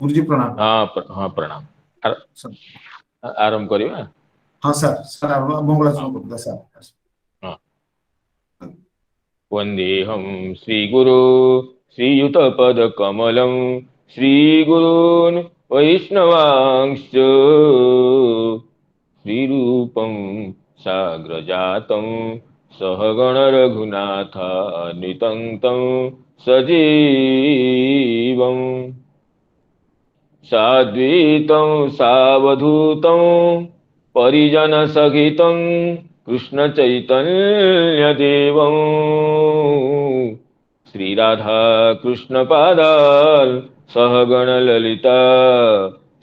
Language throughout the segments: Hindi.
गुरुजी प्रणाम। हाँ हाँ प्रणाम। सर। आरंभ करिए। हाँ सर, सर मंगलाचरण हाँ करूँगा सर। हाँ। वन्देऽहं श्रीगुरो श्रीयुतपदकमलं श्रीगुरून् वैष्णवांश्च श्रीरूपं साग्रजातं सहगणरघुनाथान्वितं तं सजीवम् साद्वैतं सावधूतं परिजनसहितं कृष्णचैतन्यदेवं श्रीराधा कृष्णपादान् सहगणललिता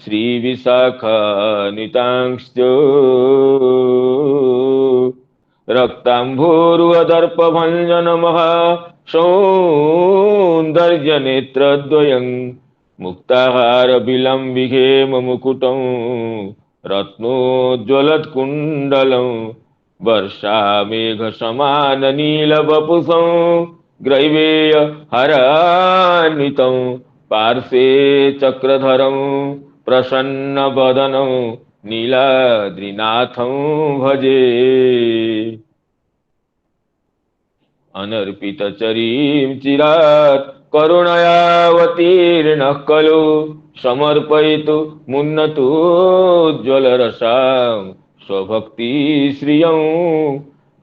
श्रीविशाखान्वितांश्च रक्ताम्भोरुहदर्पभञ्जनमहा सौन्दर्यनेत्रद्वयं मुक्ताहारविलम्बिघेम मुकुटं रत्नोज्ज्वलत्कुण्डलं वर्षामेघसमाननीलवपुषं ग्रैवेय हरान्वितं पार्श्वे चक्रधरं प्रसन्नवदनं नीलाद्रिनाथं भजे। अनर्पितचरीं चिरात् करुणयावतीर्णः खलु समर्पयितु मुन्नतु ज्वलरसां स्वभक्तिश्रियं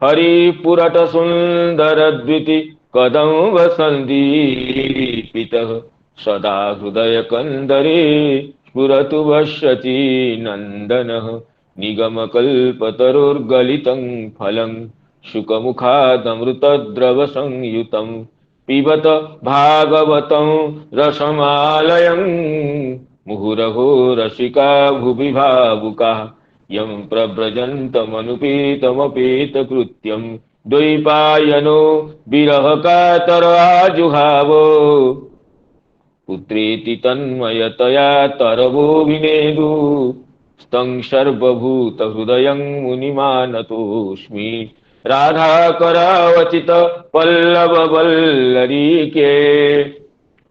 हरिपुरटसुन्दरद्विति कदम्ब सन्दीपितः सदा हृदयकन्दरे स्फुरतु वश्यति नन्दनः निगमकल्पतरुर्गलितं फलं शुकमुखादमृतद्रवसंयुतं पिबत भागवतं रसमालयं मुहुरहो रसिका भुवि भावुकाः यं प्रव्रजन्तमनुपेतमपेतकृत्यं द्वैपायनो विरहकातर आजुहाव पुत्रेति तन्मयतया तरवोऽभिनेदु स्तं सर्वभूतहृदयं मुनिमानतोऽस्मि राधाकरावचित पल्लववल्लरीके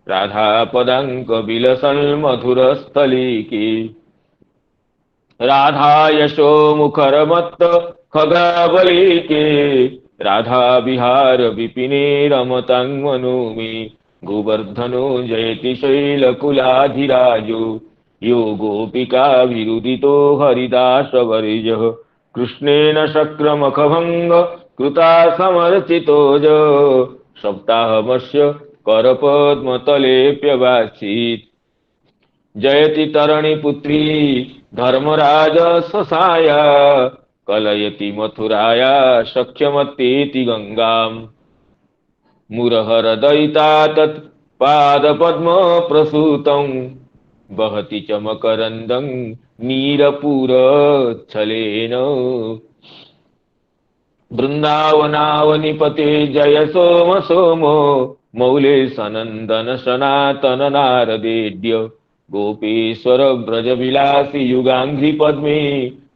राधापदाङ्कविलसन्मधुरस्थलीके राधा यशो मुखरमत्त खगावलीके राधा विहार विपिने रमतां मनो मे गोवर्धनो जयति शैलकुलाधिराजो यो गोपिका विरुदितो हरिदासवर्यः कृष्णेन शक्रमखभङ्ग कृता समर्चितो सप्ताहमस्य करपद्मतलेऽप्यवासीत् जयति तरणिपुत्री धर्मराज स्वसाया कलयति मथुराया सख्यमत्येति गंगाम् मुरहरदयिता तत्पादपद्मप्रसूतं वहति च मकरन्दं नीरपूरच्छलेन बृन्दावनावनिपते जय सोम सोमो मौले सनन्दन सनातन नारदेड्य गोपेश्वर व्रजविलासि युगाङ्घ्रि पद्मे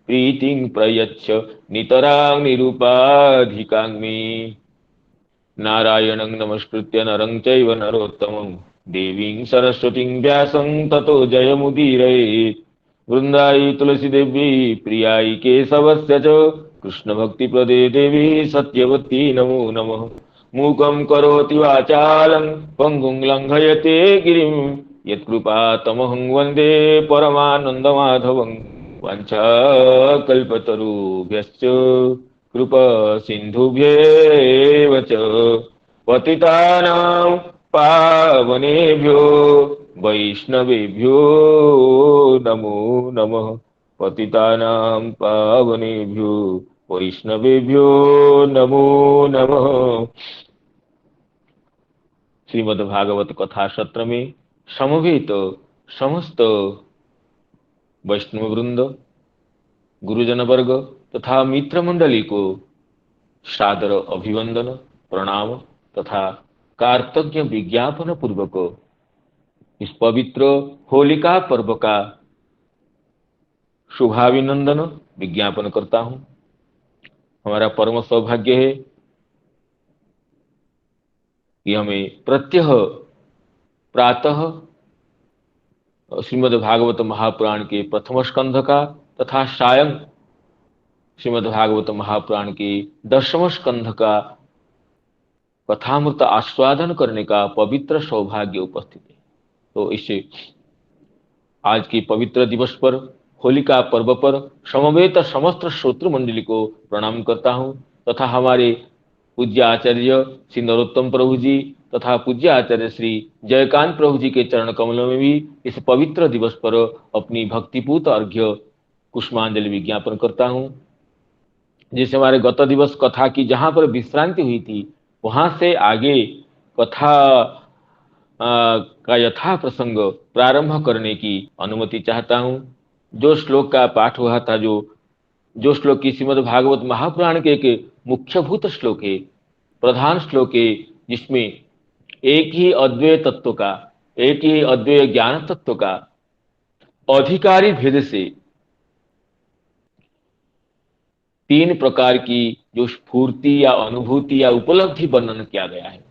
प्रीतिं प्रयच्छ नितरां निरुपाधिकां मे नारायणं नमस्कृत्य नरं चैव नरोत्तमं देवीं सरस्वतीं व्यासं ततो जयमुदीरयेत् वृन्दायै तुलसीदेवी प्रियायै केशवस्य च कृष्णभक्तिप्रदे देवी सत्यवती नमो नमः मूकं करोति वाचालं पङ्गुं लङ्घयते गिरिं यत्कृपातमहं वन्दे परमानन्दमाधवं वाञ्छाकल्पतरुभ्यश्च कृपासिन्धुभ्येव च पतितानां पावनेभ्यो वैष्णवेभ्यो नमो नमः। पतितानां पावनेभ्यो वैष्णवेभ्यो नमो नमः। श्रीमद्भागवत कथा सत्र में समवेत समस्त वैष्णव वृंद, गुरुजन वर्ग तथा मित्र मंडली को सादर अभिवंदन प्रणाम तथा कार्तज्ञ विज्ञापन पूर्वक इस पवित्र होलिका पर्व का शुभाभिनंदन विज्ञापन करता हूं। हमारा परम सौभाग्य है कि हमें प्रत्यह प्रातः श्रीमद् भागवत महापुराण के प्रथम स्कंध का तथा सायं श्रीमद् भागवत महापुराण के 10वें स्कंध का कथामृत आस्वादन करने का पवित्र सौभाग्य उपस्थित है। तो इससे आज के पवित्र दिवस पर, होलिका पर्व पर समवेत समस्त श्रोतृ मंडली को प्रणाम करता हूं तथा हमारे पूज्य आचार्य श्री नरोत्तम प्रभु जी तथा पूज्य आचार्य श्री जयकांत प्रभु जी के चरण कमलों में भी इस पवित्र दिवस पर अपनी भक्तिपूत अर्घ्य कुष्मांजलि विज्ञापन करता हूं। जैसे हमारे गत दिवस कथा की जहां पर विश्रांति हुई थी, वहां से आगे कथा का यथा प्रसंग प्रारंभ करने की अनुमति चाहता हूं। जो श्लोक का पाठ हुआ था, जो श्लोक की श्रीमद् भागवत महापुराण के एक मुख्यभूत श्लोक है, प्रधान श्लोक है, जिसमें एक ही अद्वैय तत्व का, एक ही अद्वैय ज्ञान तत्व का अधिकारी भेद से 3 प्रकार की जो स्फूर्ति या अनुभूति या उपलब्धि वर्णन किया गया है।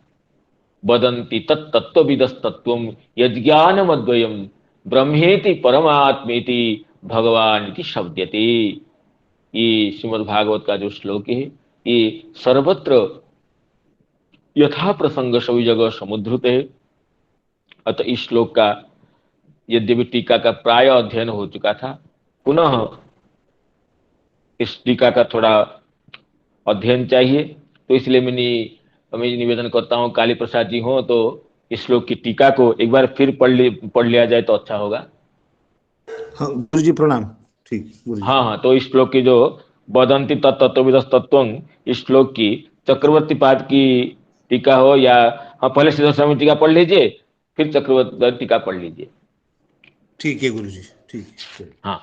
वदन्ति तत्तत्त्वविदस्तत्त्वं यज्ञानमद्वयम् ब्रह्मेति परमात्मेति भगवान इति शब्दते। ये श्रीमद् भागवत का जो श्लोक है, ये सर्वत्र यथा प्रसंग सभी जगह समुद्धृत है। अतः इस श्लोक का यद्यपि टीका का प्राय अध्ययन हो चुका था, पुनः इस टीका का थोड़ा अध्ययन चाहिए। तो इसलिए मैं निवेदन करता हूं, काली प्रसाद जी हो तो इस श्लोक की टीका को एक बार फिर पढ़ लिया जाए तो अच्छा होगा। हाँ गुरु जी प्रणाम। ठीक गुरु जी। हाँ, तो इस श्लोक की जो वदन्ति तत्तत्त्वविदस्तत्त्वं, इस श्लोक की चक्रवर्ती पाद की टीका हो, या हाँ पहले सिद्ध स्वामी टीका पढ़ लीजिए, फिर चक्रवर्ती टीका पढ़ लीजिए। ठीक है गुरु जी, ठीक। हाँ,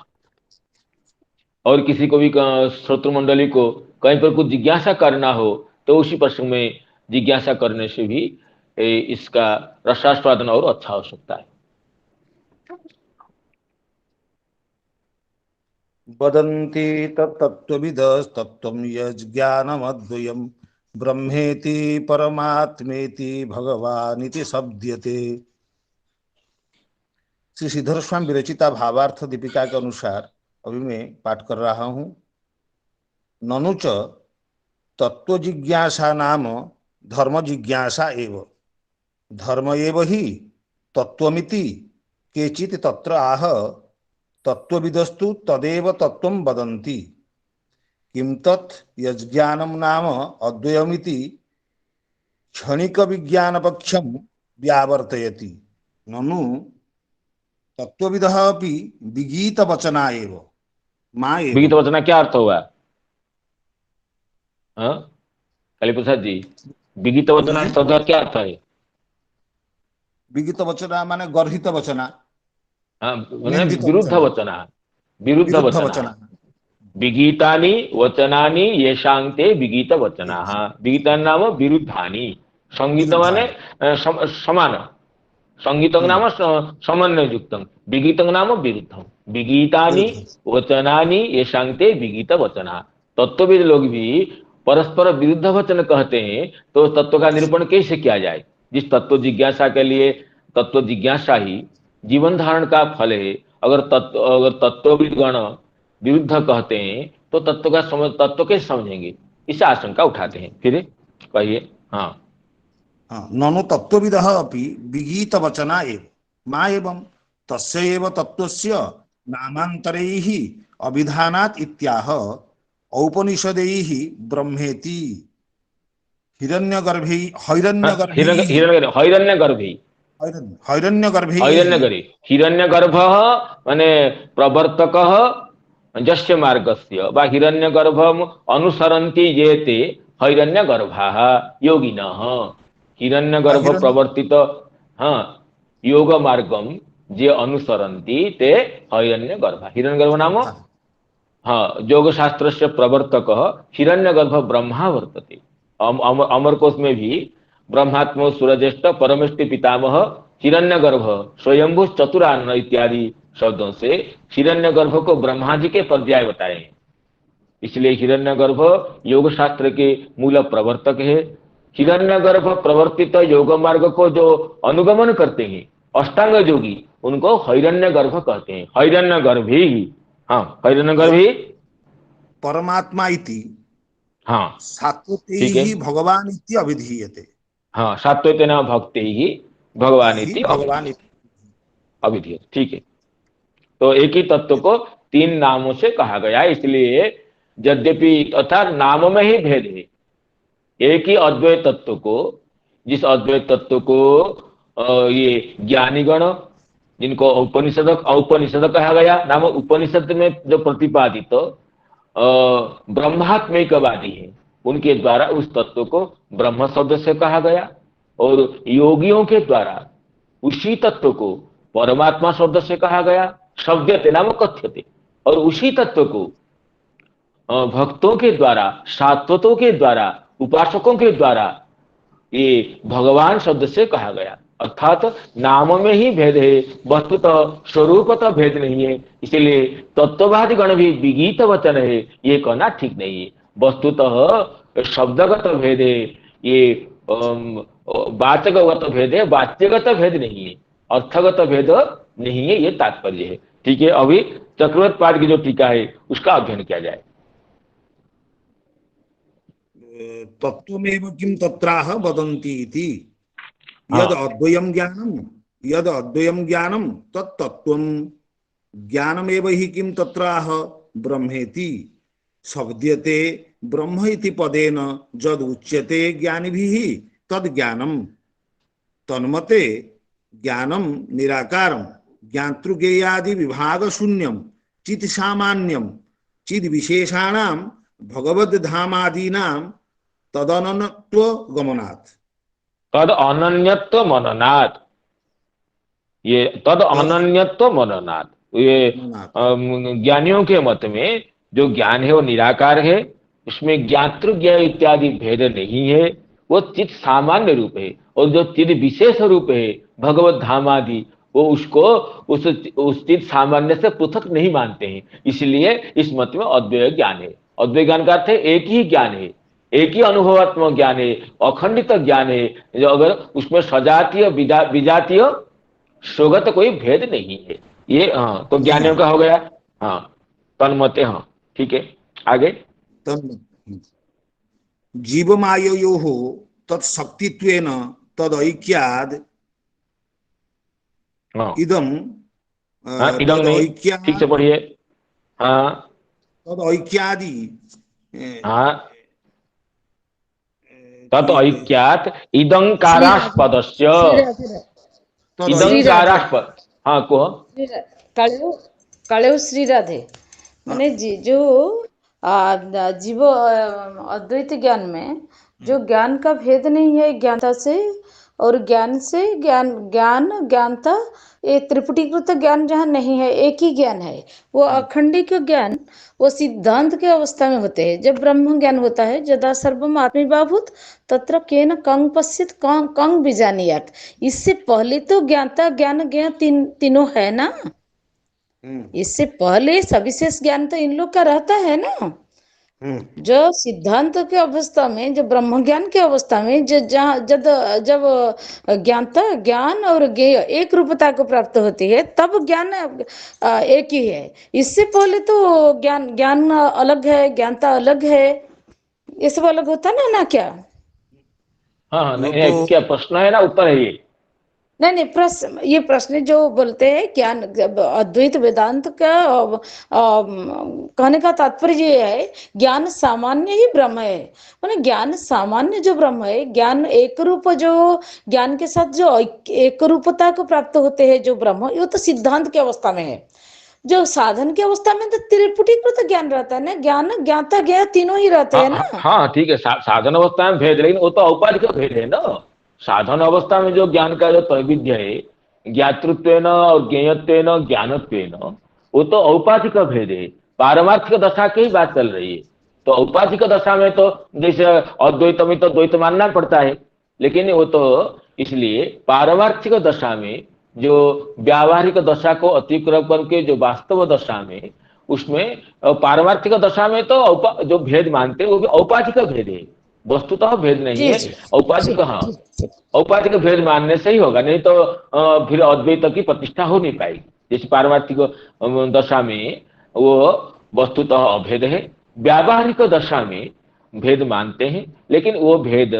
और किसी को भी श्रोतृ मंडली को कहीं पर कुछ जिज्ञासा करना हो तो उसी प्रसंग में जिज्ञासा करने से भी इसका रसास्वादन और अच्छा हो सकता है। वदन्ति तत्तत्त्वविदस्तत्त्वं यज्ञानमद्वयम् ब्रह्मेति परमात्मेति भगवानिति शब्दते। श्री श्रीधर स्वामी विरचिता भावार्थ दीपिका के अनुसार अभी मैं पाठ कर रहा हूं। ननु च तत्व जिज्ञासा नाम धर्म जिज्ञासा एव, धर्म एव ही तत्वमिति केचित् तत्र आह तत्वविदस्तु तदेव तत्वं वदन्ति। किं तत् यज्ञानं नाम अद्वयमिति क्षणिक विज्ञानपक्षं व्यावर्तयति। ननु तत्वविदः अपि विगीतवचना एव मा एव। विगीतवचना क्या अर्थ हुआ? हाँ काली प्रसाद जी, विगीतवचना शब्द का क्या अर्थ है? विगीतवचना माने गर्हित वचना, विरुद्ध वचना, विरुद्ध वचना। विगीतानि वचनानि येषां ते विगीत वचनाः। विगीतानि नाम विरुद्धानि। संगीत माने समान, संगीतं नाम समन्वययुक्तं, विगीतं नाम विरुद्धं। विगीतानि वचनानि येषां ते विगीत वचनाः। तत्वविद लोग भी परस्पर विरुद्ध वचन कहते हैं, तो तत्व का निरूपण कैसे किया जाए? जिस तत्व जिज्ञासा के लिए तत्व जिज्ञासा ही जीवन धारण का फल है, अगर तत्वविद गण विरुद्ध कहते हैं तो तत्व कैसे समझेंगे? इस आशंका उठाते हैं। फिर कहिए। हाँ, ननु तत्वविदः अपि विगीतवचना एव मा एवं तस्य एव तत्वस्य नामान्तरैः अभिधानात् इत्याह औपनिषदैः ब्रह्मेति हिरण्यगर्भे हिरण्यगर्भ माने प्रवर्तकः जस्य मार्गस्य वा हिरण्यगर्भम् अनुसरन्ति ये ते हिरण्यगर्भाः योगिनः। हिरण्यगर्भ प्रवर्तित योग मार्गम जे अनुसरन्ति ते हिरण्यगर्भः। हिरण्यगर्भ नाम योग शास्त्र से प्रवर्तक हिरण्यगर्भ ब्रह्मा वर्तते। अमरकोश में भी ब्रह्मात्म सूर्यज्येष्ठ परमेष्टि पितामह हिरण्यगर्भ स्वयंभू चतुरानन इत्यादि शब्दों से हिरण्यगर्भ को ब्रह्मा जी के पर्याय बताए हैं। इसलिए हिरण्यगर्भ योग शास्त्र के मूल प्रवर्तक है। हिरण्यगर्भ प्रवर्तित योग मार्ग को जो अनुगमन करते हैं अष्टांग योगी, उनको हिरण्यगर्भ कहते हैं। हिरण्यगर्भी, हाँ हिरण्यगर्भी, परमात्मा इति हाँ सात्वते ठीक है, ही भगवान इति अभिधीयते। हाँ सात्वतेन भक्ति ही भगवान ही इति भगवान इति। अभिधीयते, ठीक है। तो एक ही तत्व को तीन नामों से कहा गया है, इसलिए यद्यपि अर्थात नाम में ही भेद है। एक ही अद्वैत तत्व को, जिस अद्वैत तत्व को ये ज्ञानीगण, जिनको औपनिषद कहा गया, नाम उपनिषद में जो प्रतिपादित ब्रह्मात्मिकवादी है, उनके द्वारा उस तत्व को ब्रह्म शब्द से कहा गया, और योगियों के द्वारा उसी तत्व को परमात्मा शब्द से कहा गया, शब्दते नाम कथ्यते। और उसी तत्व को भक्तों के द्वारा, सात्वतों के द्वारा, उपासकों के द्वारा ये भगवान शब्द से कहा गया। अर्थात नाम में ही भेद है, वस्तुतः स्वरूपतः भेद नहीं है। इसलिए तत्ववादी गण भी विगीत वचन है, ये कहना ठीक नहीं है। वस्तुतः शब्दगत भेद है, ये वाचकगत भेद है, वाच्यगत भेद नहीं है, अर्थगत भेद नहीं है, ये तात्पर्य है। ठीक है, अभी चक्रवर्ती पाठ की जो टीका है उसका अध्ययन किया जाए। तत्वमेव किम तत्राह वदन्ति इति यद अद्वयम ज्ञानम तत्तत्वम ज्ञानमेव हि किम तत्राह ब्रह्मेति शब्द्यते ब्रह्म इति पदेन जद उच्यते ज्ञानिभिः तद ज्ञानम तन्मते ज्ञानम निराकारम ज्ञातृज्ञेयादि विभाग शून्यम चित सामान्यम चिद विशेषाणाम भगवद धामादीनाम तदनन्यत्व गमनात्। तद अनन्यत्व मननात्, ये तद अनन्यत्व मननात्, ये ज्ञानियों के मत में जो ज्ञान है वो निराकार है, उसमें ज्ञातृज्ञ इत्यादि भेद नहीं है, वो चित सामान्य रूप है। और जो चित विशेष रूप है भगवत धाम आदि, वो उसको उस चित सामान्य से पृथक नहीं मानते हैं। इसलिए इस मत में अद्वैत ज्ञान है। अद्वैत ज्ञान का अर्थ है एक ही ज्ञान है, एक ही अनुभवात्मक ज्ञान है, अखंडित ज्ञान है, जो अगर उसमें सजातीय विजातीय स्वगत कोई भेद नहीं है। ये हाँ, तो ज्ञानियों का हो गया। हाँ तन्मते, हाँ ठीक है, आगे। जीवमाययोः तत्शक्तित्वेन तदैक्याद् इदं इदं नहीं, ठीक से पढ़िए। हाँ तदैक्यादि, हाँ तत् ऐक्यात् इदंकारास्पदस्य, इदंकारास्पद, हाँ को काले श्री राधे माने जो जीव अद्वैत ज्ञान में जो ज्ञान का भेद नहीं है, ज्ञानता से और ज्ञान से ज्ञानता, ये त्रिपुटीकृत ज्ञान जहाँ नहीं है, एक ही ज्ञान है, वो अखंडिक ज्ञान, वो सिद्धांत के अवस्था में होते हैं। जब ब्रह्म ज्ञान होता है, यदा सर्वम आत्मीभाभूत तत्र केन कं पश्येत कं बीजानीयात्। इससे पहले तो ज्ञाता ज्ञान ज्ञ तीनों है ना, इससे पहले सविशेष ज्ञान तो इन लोग का रहता है ना। जो सिद्धांत के अवस्था में, जो ब्रह्म ज्ञान के अवस्था में, जब ज्ञानता ज्ञान और ज्ञेय एक रूपता को प्राप्त होती है, तब ज्ञान एक ही है। इससे पहले तो ज्ञान अलग है, ज्ञानता अलग है, ये सब अलग होता ना क्या? हाँ नहीं, क्या प्रश्न है ना, उत्तर है ये? नहीं, प्रश्न, ये प्रश्न जो बोलते हैं ज्ञान अद्वैत वेदांत का कहने का तात्पर्य ये है, ज्ञान सामान्य ही ब्रह्म है। माने ज्ञान सामान्य जो ब्रह्म है, ज्ञान एक रूप, जो ज्ञान के साथ जो एक रूपता को प्राप्त होते हैं जो ब्रह्म, ये तो सिद्धांत की अवस्था में है। जो साधन की अवस्था में तो त्रिपुटीकृत ज्ञान रहता है ना, ज्ञान ज्ञाता ज्ञेय तीनों ही रहते हैं ना। हाँ ठीक है, साधन अवस्था में भेद, लेकिन वो तो औपाधिक भेद है ना। साधन अवस्था में जो ज्ञान का जो त्रैविध्य है, ज्ञातृत्वेन और ज्ञेयत्वेन ज्ञानत्वेन, वो तो औपाधिक भेद है। पारमार्थिक दशा की ही बात चल रही है। तो औपाधिक दशा में तो जैसे अद्वैत में तो द्वैत मानना पड़ता है, लेकिन वो तो इसलिए पारमार्थिक दशा में, जो व्यावहारिक दशा को अतिक्रम करके जो वास्तव दशा में, उसमें पारमार्थिक दशा में तो जो भेद मानते हैं वो भी औपाधिक भेद है, वस्तुतः भेद नहीं जी है। जी औपाधिक, हाँ, औपाधिक भेद मानने से ही होगा, नहीं तो फिर अद्वैत की प्रतिष्ठा हो नहीं पाएगी। जैसे पारमार्थिक दशा में वो वस्तुतः अभेद है, व्यावहारिक दशा में भेद मानते हैं, लेकिन वो भेद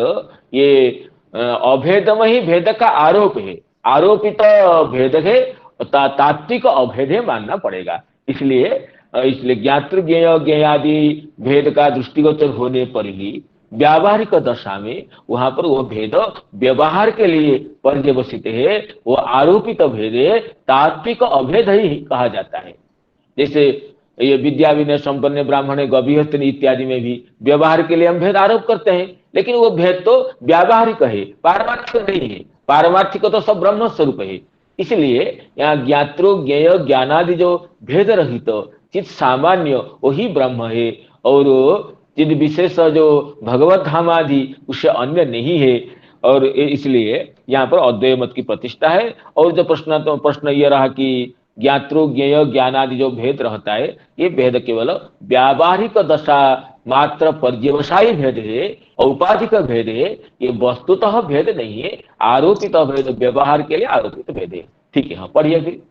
ये अभेद में ही भेद का आरोप है, आरोपित भेद है, तात्विक अभेद है मानना पड़ेगा। इसलिए इसलिए ज्ञातृ ज्ञेय ज्ञेयादि भेद का दृष्टिगोचर होने पर ही व्यावहारिक दशा में वहां पर वो भेद व्यवहार के लिए पर्यवसित है, वो आरोपित भेद है, तात्विक अभेद ही कहा जाता है। जैसे ये विद्या विनय संपन्न ब्राह्मण गभीरतन इत्यादि में भी व्यवहार के लिए हम भेद आरोप करते हैं, लेकिन वो भेद तो व्यावहारिक है, पारमार्थिक नहीं है। पारमार्थिक तो सब ब्रह्म स्वरूप है। इसलिए यहाँ ज्ञात्रो ज्ञेय ज्ञानादि जो भेद रहित चित सामान्य वही ब्रह्म है, और चिद विशेष जो भगवत धाम आदि उससे अन्य नहीं है। और इसलिए यहाँ पर अद्वैत मत की प्रतिष्ठा है। और जो प्रश्न ये रहा कि ज्ञातृ ज्ञेय ज्ञानादि जो भेद रहता है, ये भेद केवल व्यावहारिक दशा मात्र पर्यवसायी भेद है, औपाधिक भेद है, ये वस्तुतः भेद नहीं है, आरोपित भेद, व्यवहार के लिए आरोपित भेद है। ठीक है, हाँ पढ़िए फिर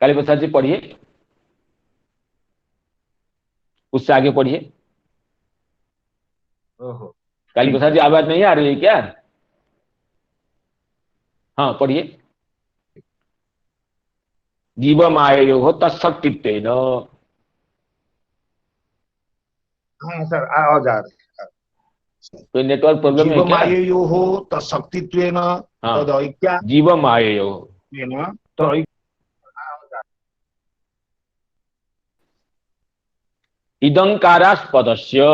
काली प्रसाद जी, पढ़िए, उससे आगे पढ़िए। ओहो, काली प्रसाद जी आवाज नहीं आ रही है क्या? हाँ पढ़िए। जीव मायो हो तत्सक्तित्वेन। हाँ सर, आवाज आ रही। कोई नेटवर्क प्रॉब्लम है जीव क्या? माययोः तत्शक्तित्वेन हाँ, तदैक्यात्वेन जीव मायो, तदैक्य। इदंकारास्पदस्य,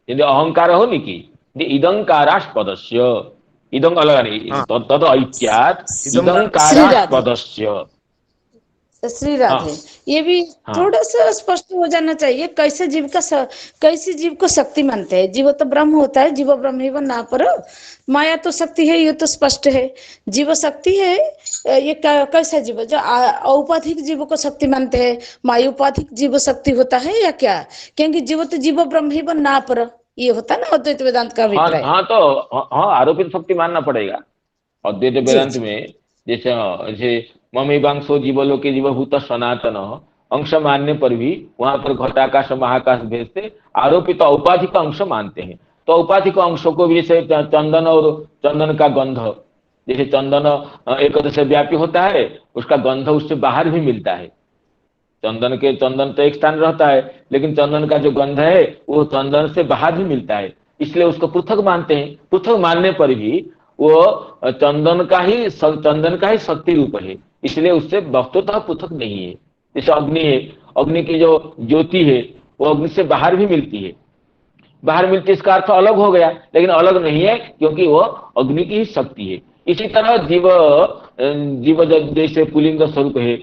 यदि अहंकार हो नी की, इदंकारास्पदस्य, इदं अलग नहीं, हाँ, तद ऐक्यात् इदं श्री राधे, इदंकारास्पदस्य। श्री हाँ राधे। ये भी हाँ थोड़ा सा स्पष्ट हो जाना चाहिए, कैसे जीव का कैसे जीव को शक्ति मानते हैं। जीव तो ब्रह्म होता है, जीव ब्रह्म ही ना पर माया तो शक्ति है, ये तो स्पष्ट है। जीव शक्ति है, ये कैसा जीव जो औपाधिक जीव को शक्ति मानते हैं, मायोपाधिक जीव शक्ति होता है या क्या? क्योंकि जीव तो जीव ब्रह्म ही ना पर, ये होता है ना अद्वैत वेदांत का हाँ अभिप्राय। हाँ, तो हाँ, आरोपित शक्ति मानना पड़ेगा अद्वैत जी वेदांत जी में। जैसे जैसे ममेवांशो जीवलोके जीवभूत सनातन, अंश मानने पर भी वहां पर घटाकाश महाकाश भेद से आरोपित औपाधिक अंश मानते हैं। तो औपाधिक अंशों को भी, जैसे चंदन और चंदन का गंध, जैसे चंदन एक से व्यापी होता है, उसका गंध उससे बाहर भी मिलता है। चंदन तो एक स्थान रहता है, लेकिन चंदन का जो गंध है वो चंदन से बाहर भी मिलता है, इसलिए उसको पृथक मानते हैं। पृथक मानने पर भी वो चंदन का ही शक्ति रूप है, इसलिए उससे वस्तुतः पृथक नहीं है। जैसे अग्नि है, अग्नि की जो ज्योति है वो अग्नि से बाहर भी मिलती है, बाहर मिलती, इसका अर्थ अलग हो गया, लेकिन अलग नहीं है क्योंकि वो अग्नि की ही शक्ति है। इसी तरह जीव, जीव जैसे पुलिंग स्वरूप है,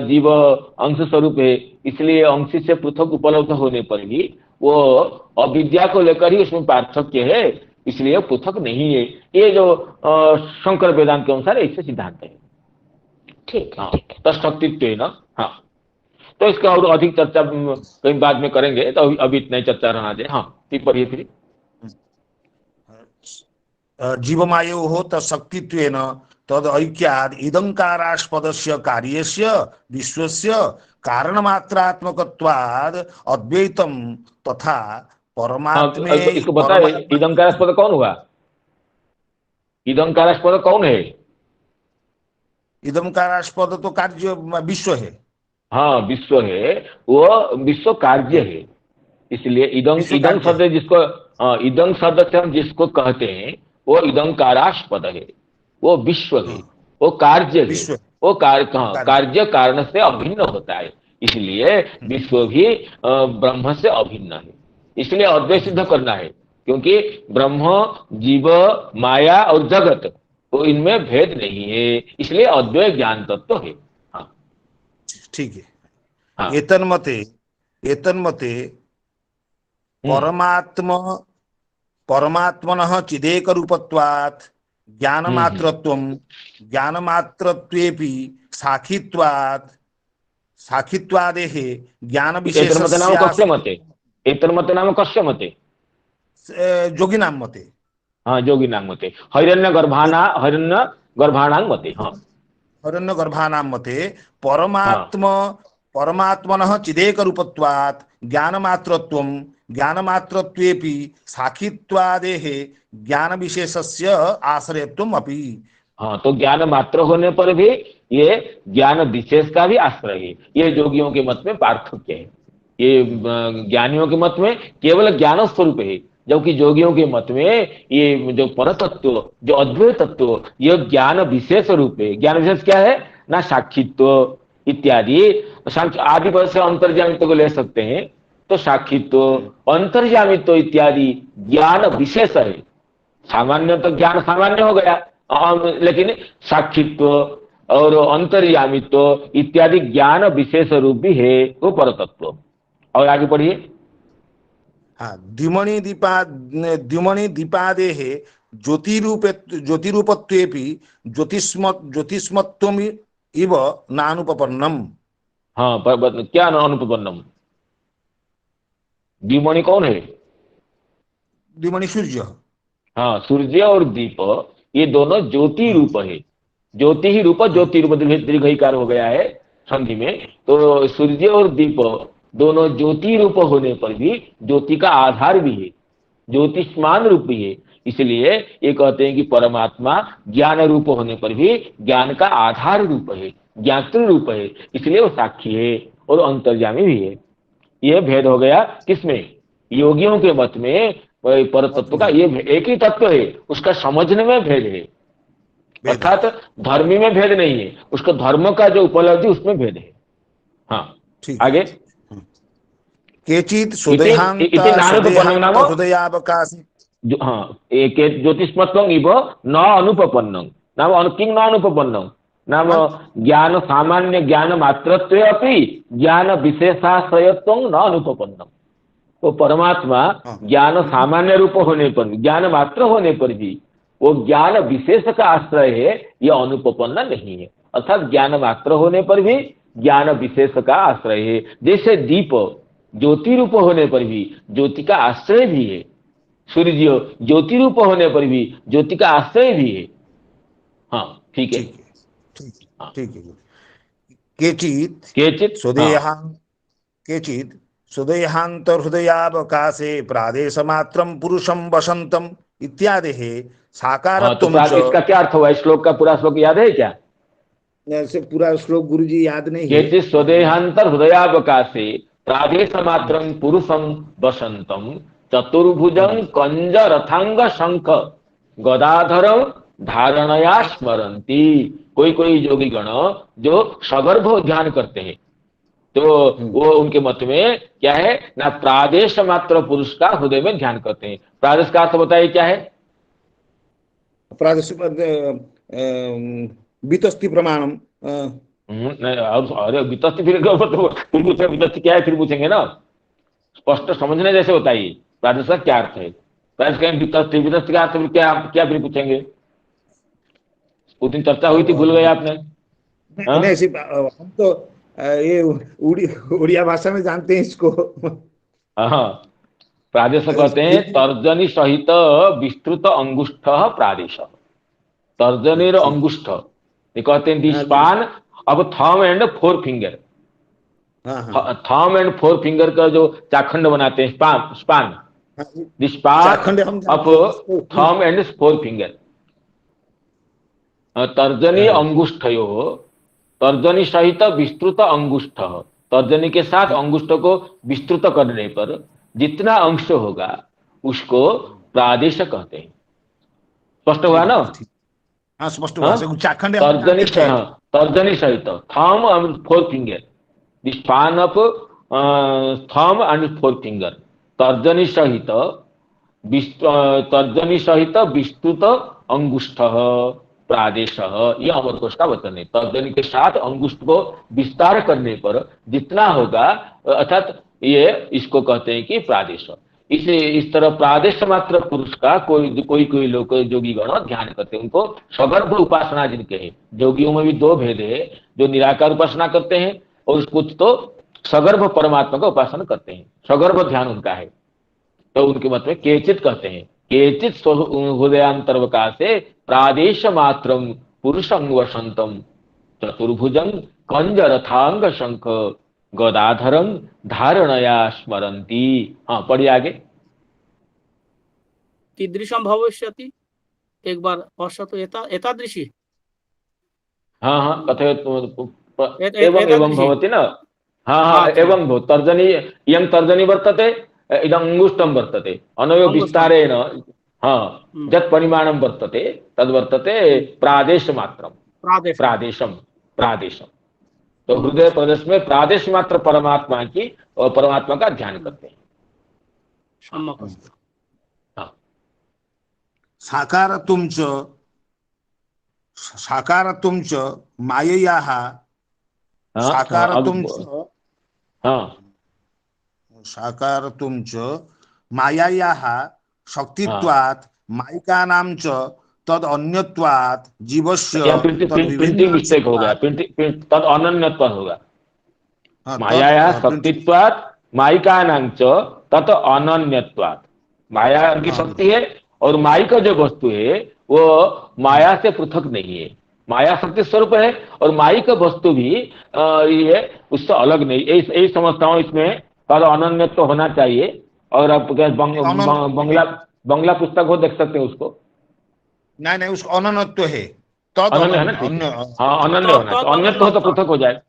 जीव अंश स्वरूप है, इसलिए अंश से पृथक उपलब्ध होने पर भी वो अविद्या को लेकर ही उसमें पार्थक्य है, इसलिए पृथक नहीं है। ये जो शंकर वेदांत के अनुसार ऐसे सिद्धांत है। ठीक है हाँ, ठीक है। तत्शक्तित्व है ना। हाँ, तो इसका और अधिक चर्चा कहीं बाद में करेंगे, तो अभी इतना ही चर्चा रहना चाहिए। हाँ, ठीक, पढ़िए फिर। जीवमायोः तत्शक्तित्वेन तदैक्याद् इदंकारास्पदस्य कार्यस्य विश्वस्य कारणमात्रात्मकत्वाद् अद्वैतम तथा हाँ, परमात्मे इसको बताए, इदंकारास्पद कौन हुआ? इदंकारास्पद कौन है? इदंकारास्पद तो कार्य विश्व है। हाँ, विश्व है, वो विश्व कार्य है। इसलिए विश्व इदं कार्य शब्द जिसको, हाँ, इदं शब्द से हम जिसको कहते हैं वो इदंकारास्पद है, वो विश्व है, हाँ, वो कार्य है, विश्व वो कार्य। कार्य कारण से अभिन्न होता है, इसलिए विश्व भी ब्रह्म से अभिन्न है। इसलिए अद्वैत सिद्ध करना है, क्योंकि ब्रह्म, जीव, माया और जगत, तो इनमें भेद नहीं है, इसलिए अद्वैत ज्ञान तत्व है। हाँ ठीक है। हाँ, एतन्मते परमात्म परमात्मनः चिदेक रूपत्वात् हम्म, ज्ञानमात्रत्वं ज्ञानमात्रत्वेपि साखित्वात् साखित्वादेः ज्ञान एतन्मते नाम कस्य विशेषस्य मते? एतन्मते नाम कस्य मते? योगिनां मते। हाँ, योगिनां मते। हिरण्य गर्भाणां मते। हाँ हिरण्यगर्भाणां मते हाँ परमात्मनः चिदेक रूपत्वात् ज्ञानमात्रत्वं ज्ञानमात्रत्वेपि साखित्वादेः ज्ञान विशेषस्य आश्रयत्वम् अपि। हाँ, तो ज्ञान मात्र होने पर भी ये ज्ञान विशेष का भी आश्रय है। ये योगियों के मत में पार्थक्य है। ये ज्ञानियों के मत में केवल ज्ञान स्वरूप है, जबकि योगियों के मत में ये जो परतत्व, जो अद्वैत तत्व, ये ज्ञान विशेष रूप है। ज्ञान विशेष क्या है ना? साक्षित्व इत्यादि। आदि पद से अंतर्ज्ञानित्व को ले सकते हैं, तो साक्षित्व, अंतर्ज्ञानित्व इत्यादि ज्ञान विशेष है। सामान्य तो ज्ञान सामान्य हो गया, लेकिन साक्षित्व और अंतर्यामित्व इत्यादि ज्ञान विशेष रूप भी है वो परतत्व। और आगे पढ़िए। हाँ, द्युमणि दीपादेः ज्योतिरूपत्वेपि ज्योतिष्मत्वम् इव नानुपपन्नम। हाँ, क्या अनुपपन्नम? द्विमणि कौन है? द्युमणि सूर्य। हाँ, सूर्य और दीप ये दोनों ज्योति रूप है। ज्योति ही रूप, ज्योति रूप दीर्घईकार हो गया है संधि में। तो सूर्य और दीप दोनों ज्योति रूप होने पर भी ज्योति का आधार भी है, ज्योतिष्मान रूप भी है। इसलिए ये कहते हैं कि परमात्मा ज्ञान रूप होने पर भी ज्ञान का आधार रूप है, ज्ञातृ रूप है। इसलिए वो साक्षी है और अंतर्यामी भी है। यह भेद हो गया किसमें? योगियों के मत में परतत्व का ये एक ही तत्व है, उसका समझने में भेद है। अर्थात धर्मी में भेद नहीं है, उसका धर्म का जो उपलब्धि उसमें भेद है। हाँ, आगे। केचित् हृदयावकाश। हाँ, एक ज्योतिष्मत्वं इव न अनुपपन्नं नाम किं न अनुपपन्नं नाम ज्ञान सामान्य ज्ञान मात्रत्वे अपि ज्ञान विशेषाश्रयत्वं न अनुपपन्नं। तो परमात्मा ज्ञान सामान्य रूप होने पर भी, ज्ञान मात्र होने पर भी वो ज्ञान विशेष का आश्रय है, यह अनुपपन्न नहीं है। अर्थात ज्ञान मात्र होने पर भी ज्ञान विशेष का आश्रय है। जैसे दीप ज्योति रूप होने पर भी ज्योति का आश्रय भी है, सूर्य ज्योति रूप होने पर भी ज्योति का आश्रय भी है। हाँ, ठीक है। ठीक है। केचित् सुदेहान्तर्हृदयावकाशे प्रादेशमात्रं पुरुषं वसन्तम् इत्यादि साकारत्वं। तो इसका क्या अर्थ हुआ? श्लोक का पूरा श्लोक याद है क्या? ऐसे पूरा श्लोक गुरुजी याद नहीं है। केचित् स्वदेहान्तर्हृदयावकाशे प्रादेशमात्रं पुरुषं वसन्तम चतुर्भुजं कंज रथांग शंख गदाधरं धारणया स्मरन्ति। कोई कोई योगी गण जो सगर्भ ध्यान करते हैं, तो वो उनके मत में क्या है ना? प्रादेश मात्र पुरुष का हृदय में ध्यान करते हैं। प्रादेश का अर्थ बताइए क्या है? प्रादेश वितस्ति प्रमाणम। अरे वितस्ति फिर पूछे वितस्ति क्या है, फिर पूछेंगे ना। स्पष्ट समझने जैसे बताइए प्रादेश का क्या अर्थ है। प्रादेश का वितस्ति, वितस्ति का अर्थ फिर क्या क्या फिर पूछेंगे? उस दिन चर्चा हुई थी, भूल गए आपने? नहीं, हम तो ये उड़िया भाषा में जानते हैं इसको। हाँ, प्रादेश कहते हैं तर्जनी सहित विस्तृत अंगुष्ठ प्रादेश। तर्जनी और अंगुष्ठ ये कहते हैं दी स्पान अब thumb and four finger. Thumb and four finger का जो चाखंड बनाते हैं, span the span of thumb and four finger. तर्जनी अंगुष्ठयो, तर्जनी सहित विस्तृत अंगुष्ठ, तर्जनी के साथ अंगुष्ठ को विस्तृत करने पर जितना अंश होगा उसको प्रादेश कहते हैं। स्पष्ट हुआ ना? हाँ, स्पष्ट हुआ। तर्जनी सहित thumb and four finger, the span of thumb and four finger. तर्जनी सहित विस्तृत अंगुष्ठ प्रादेश, यह अमरकोश का वचन है। तर्जनी के साथ अंगुष्ठ को विस्तार करने पर जितना होगा, अर्थात ये इसको कहते हैं कि प्रादेश। इस तरह प्रादेश मात्र पुरुष का कोई लोग योगी गण ध्यान करते हैं, उनको सगर्भ उपासना जिनके हैं। योगियों में भी दो भेद है, जो निराकार उपासना करते हैं और कुछ तो सगर्भ परमात्मा का उपासना करते हैं, सगर्भ ध्यान उनका है। तो उनके मत में केचित कहते हैं, केचित हृदयांतर्वकाशे प्रादेश मात्रम पुरुषं वसंतम चतुर्भुजं कंज रथांग शंख गदाधरम धारणया स्मरंती। हाँ पढ़िए आगे। कीदृशं भविष्यति, एक बार पश्यतु एतादृशी। हाँ हाँ कथयत एवं एवं एतादृशी। भवति न। हाँ हाँ अच्छा। एवं भव तर्जनी इयं तर्जनी वर्तते, इदं अंगुष्ठं वर्तते, अनयो अंगुष्ठं। विस्तारेण हाँ यत् परिमाणं वर्तते तद् वर्तते प्रादेश मात्रम, प्रादेश। प्रादेशम प्रादेशम। तो हृदय प्रदेश में प्रादेश मात्र परमात्मा की और परमात्मा का ध्यान करते हैं। सम्यक् अस्ति। हाँ साकारत्वं च माययाः हाँ साकारत्वं हाँ साकारत्वं च माययाः शक्तित्वात् मायिकानां च तद अन्यत्वात् जीवस्य यहाँ प्रिंटिंग मिस्टेक हो गया, तद अनन्यत्वात् होगा। माया शक्तित्वात् मायिकानां च तत् अनन्यत्वात्। माया की शक्ति है और माई का जो वस्तु है वो माया से पृथक नहीं है, माया शक्ति स्वरूप है और माई का वस्तु भी ये उससे अलग नहीं। यही समझता हूँ इसमें तद अनन्यत्व होना चाहिए। और आप बंगला पुस्तक हो देख सकते हैं उसको। नहीं उसको अनन्यत्व है, तद अनन्य है ना, ठीक है। हाँ अनन्य होना चाहिए, अन्यत्व हो तो पृथक हो जाए।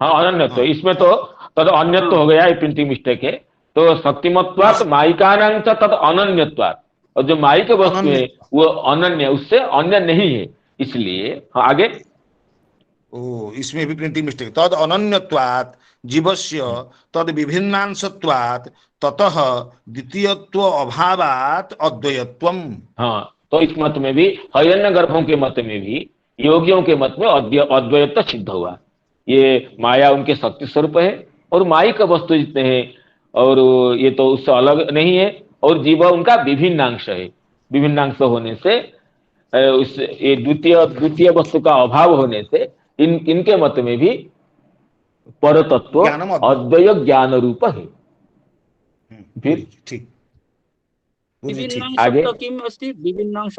हाँ अनन्यत्व, इसमें तो तद अन्यत्व हो गया, ये प्रिंटिंग मिस्टेक है। तो शक्तिमत्वात् मायिकानां च तद अनन्यत्वात्, और जो माई के वस्तु है वो अनन्य, उससे अन्य नहीं है, इसलिए। हाँ आगे। ओ इसमें भी प्रिंटिंग मिस्टेक। तद अनन्यत्वात् जीवस्य तद विभिन्नांशत्वात् ततः द्वितीयत्व अभावात् अद्वयत्वम। हाँ तो इस मत में भी, हयन्य गर्भों के मत में भी, योगियों के मत में अद्वैत सिद्ध हुआ। ये माया उनके शक्ति स्वरूप है और माई का वस्तु जितने हैं और ये तो उससे अलग नहीं है, और जीव उनका विभिन्नांश है। विभिन्नांश होने से उस ये द्वितीय वस्तु का अभाव होने से इनके मत में भी परतत्व अद्वय ज्ञान रूप है। फिर ठीक आगे। किम अस्ति विभिन्नांश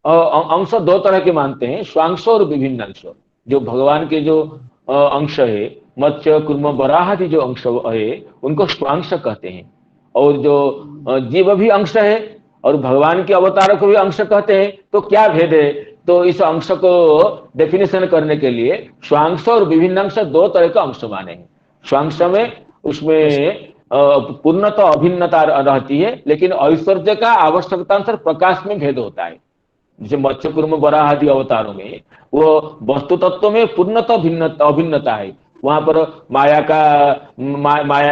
अंश दो तरह के मानते हैं, स्वांश और विभिन्न अंश। जो भगवान के जो अंश है, मत्स्य कुर्म वराह आदि जो अंश है उनको स्वांश कहते हैं। और जो जीव भी अंश है और भगवान के अवतारों को भी अंश कहते हैं। तो क्या भेद है? तो इस अंश को डेफिनेशन करने के लिए स्वांश और विभिन्न अंश दो तरह का अंश माने हैं। स्वांश में उसमें पूर्णतः अभिन्नता रहती है, लेकिन ऐश्वर्य का आवश्यकता अनुसार प्रकाश में भेद होता है। जैसे मत्स्य कुर्म वराह आदि अवतारों में वो वस्तु तत्व में पूर्णतः अभिन्नता है। वहां पर माया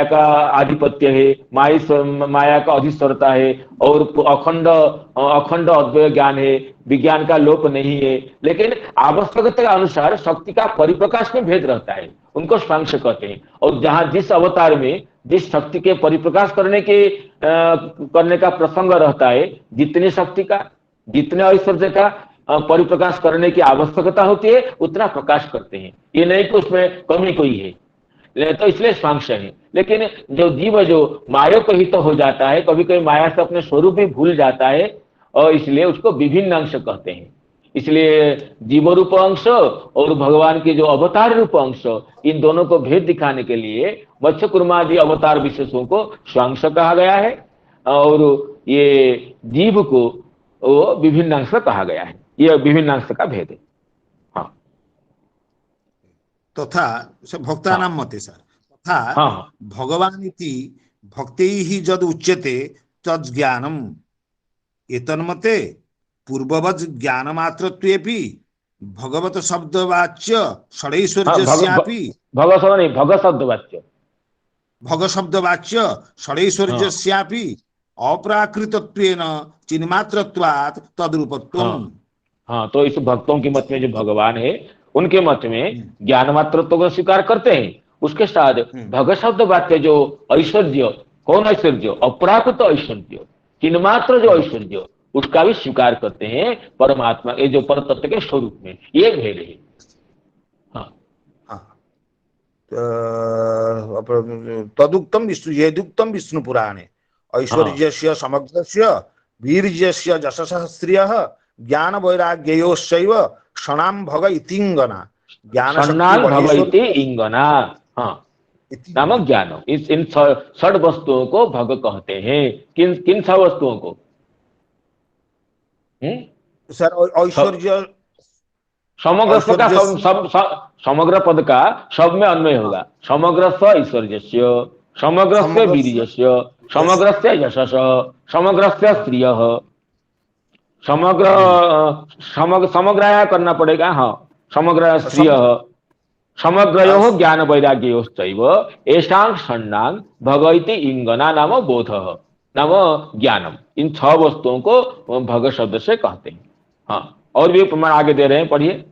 का आधिपत्य है, माया का अधिश्वरता है और अखंड अद्वैत ज्ञान है, विज्ञान का लोप नहीं है। लेकिन आवश्यकता के अनुसार शक्ति का परिप्रकाश में भेद रहता है, उनको स्वांश कहते हैं। और जहां जिस अवतार में जिस शक्ति के परिप्रकाश करने का प्रसंग रहता है, जितनी शक्ति का, जितने ऐश्वर्य का परिप्रकाश करने की आवश्यकता होती है उतना प्रकाश करते हैं। ये नहीं कि उसमें कमी कोई है, तो इसलिए स्वांश है। लेकिन जो जीव जो माया को हित हो जाता है, कभी कभी माया से अपने स्वरूप भी भूल जाता है और इसलिए उसको विभिन्न अंश कहते हैं। इसलिए जीव रूप अंश और भगवान के जो अवतार रूप अंश, इन दोनों को भेद दिखाने के लिए मत्स्य कुर्मादि अवतार विशेषों को स्वांश कहा गया है और ये जीव को वो विभिन्न अंश कहा गया है। यह विभिन्न अंश का भेद है। हाँ तथा भक्तानां मते सर तथा भगवान इति भक्तैः जद उच्यते तद् ज्ञानम् एतन्मते पूर्ववत् ज्ञानमात्रत्वेपि भगवत शब्दवाच्य षडैश्वर्यस्यापि भग शब्दवाच्य षडैश्वर्यस्यापि अप्राकृतत्वेन चिन्मात्रत्वात् तद्रूपत्वम्। हाँ तो इस भक्तों के मत में जो भगवान है उनके मत में ज्ञान मात्रत्व को स्वीकार करते हैं, उसके साथ भग शब्द वाक्य जो ऐश्वर्य, कौन ऐश्वर्य? अपराकृत ऐश्वर्य, चिन्मात्र जो ऐश्वर्य, उसका भी स्वीकार करते हैं परमात्मा ये जो परतत्व के स्वरूप में। ये भेद है। हाँ तदुक्तम विष्णु यदुक्तम विष्णु पुराणे ऐश्वर्यस्य समग्रस्य वीर्यस्य यशसः श्रियः ज्ञान वैराग्ययोश्चैव क्षणाम भग इतिंगना ज्ञान शक्ति षण्णांग भव बलेश्वर इति इंगना। हाँ, नामक ज्ञान। इन षड वस्तुओं को भग कहते हैं। किन किन छह वस्तुओं को? सर ऐश्वर्य समग्र स्व का ऐश्वर्य समग्र पद का सब में अन्वय होगा। समग्र स्व ऐश्वर्यस्य, समग्र स्व समग्र वीर्यस्य, समग्र स्व यशस, समग्र स्व श्रियः, समग्र समग्राया करना पड़ेगा। हाँ, समग्र श्रियः, समग्रयोः ज्ञान वैराग्ययोश्चैव येषां षण्णांग भग इति इंगना नाम बोधः नाम ज्ञानम। इन छह वस्तुओं को भग शब्द से कहते हैं। हाँ, और भी प्रमाण आगे दे रहे हैं, पढ़िए।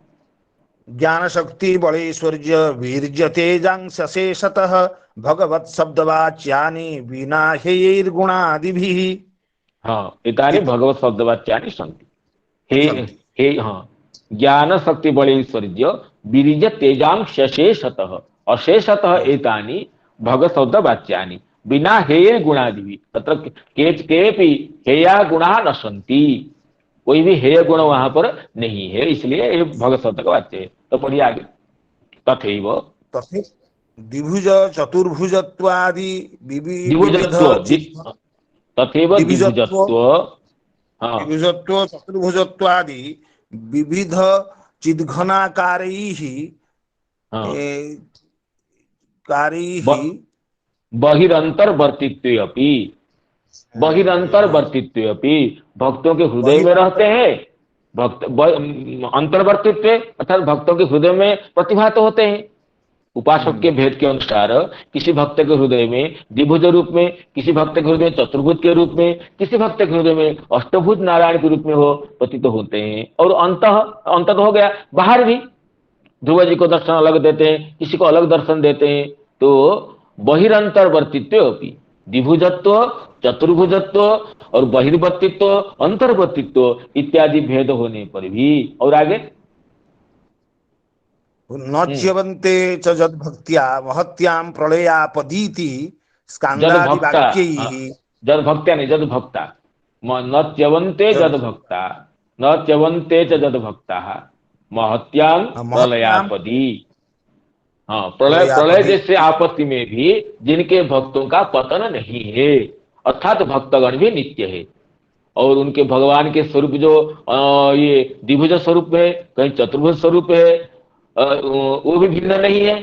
ज्ञान शक्ति बलेश्वर्य वीर्य तेजांश शेषतः भगवत शब्दवाच्यानि विना हेयैर्गुणादिभिः। हाँ, इतानि भगवत शब्दवाच्यानि सन्ति। हे हाँ, ज्ञान शक्ति बलेश्वर्य वीर्य तेजांश शेषतः अशेषतः एतानि भगवत शब्दवाच्यानि बिना हेय गुणादिभिः। तत्र केपि हेया गुणा न सन्ति। कोई भी हेय गुण वहां पर नहीं है, इसलिए ये भगवत शब्द का वाच्य है। तो पढ़िए आगे। तथैव द्विभुज चतुर्भुजत्वादि द्विभुजत्व, तथैव द्विभुजत्व, हाँ, द्विभुजत्व चतुर्भुजत्वादि विविध चिद्घनाकारैः बहिरंतर्वर्तित्वे अपि, बहिरंतर्वर्तित्वे अपि, भक्तों के हृदय में रहते हैं। भक्त अंतर्वर्तित्व अर्थात भक्तों के हृदय में प्रतिभात होते हैं। उपासक के भेद के अनुसार किसी भक्त के हृदय में द्विभुज रूप में, किसी भक्त के हृदय में चतुर्भुज के रूप में, किसी भक्त के हृदय में अष्टभुज नारायण के रूप में हो प्रतीत होते हैं। और अंत हो गया बाहर भी ध्रुव जी को दर्शन अलग देते हैं, किसी को अलग दर्शन देते हैं। तो बहिरंतर्वर्तित्व अपि, द्विभुजत्व, चतुर्भुजत्व और बहिर्वर्तित्व, अंतर्वर्तित्व इत्यादि भेद होने पर भी। और आगे नच्यवन्ते च जद्भक्त्या महत्यां प्रलयापदीति स्कान्दादि वाक्यैः। जद्भक्त्या नहीं, जद्भक्ता। नच्यवन्ते जद्भक्ता, नच्यवन्ते च जद्भक्ताः महत्यां प्रलयापदी। हाँ, प्रलय जैसे आपत्ति में भी जिनके भक्तों का पतन नहीं है, अर्थात भक्तगण भी नित्य है। और उनके भगवान के स्वरूप जो ये द्विभुज स्वरूप है, कहीं चतुर्भुज स्वरूप है, वो भी भिन्न नहीं है।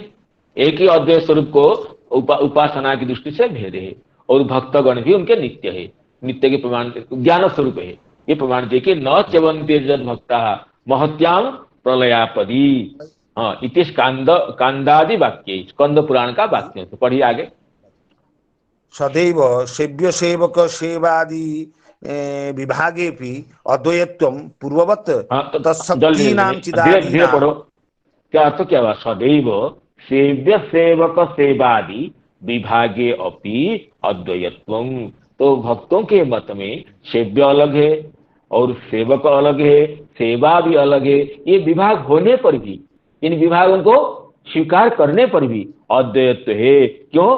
एक ही अद्वैत स्वरूप को उपासना की दृष्टि से भेद है। और भक्तगण भी उनके नित्य है, नित्य के प्रमाण ज्ञान स्वरूप है। ये प्रमाण देखिए, न च्यवन्ते जद भक्ता महत्याम प्रलयापदी। हाँ, इति स्कांदादि वाक्य, स्कंद पुराण का वाक्य। तो पढ़िए आगे। सदैव सेव्य सेवक सेवादि विभागे भी अद्वैत्वं पूर्ववत् तत्शक्तीनां धीरे पढ़ो। क्या अर्थ क्या हुआ? सदैव सेव्य सेवक सेवादि विभागे अपि अद्वैत्वं। तो भक्तों के मत में सेव्य अलग है और सेवक अलग है, सेवा भी अलग है। ये विभाग होने पर भी, इन विभागों को स्वीकार करने पर भी अद्वैत है। क्यों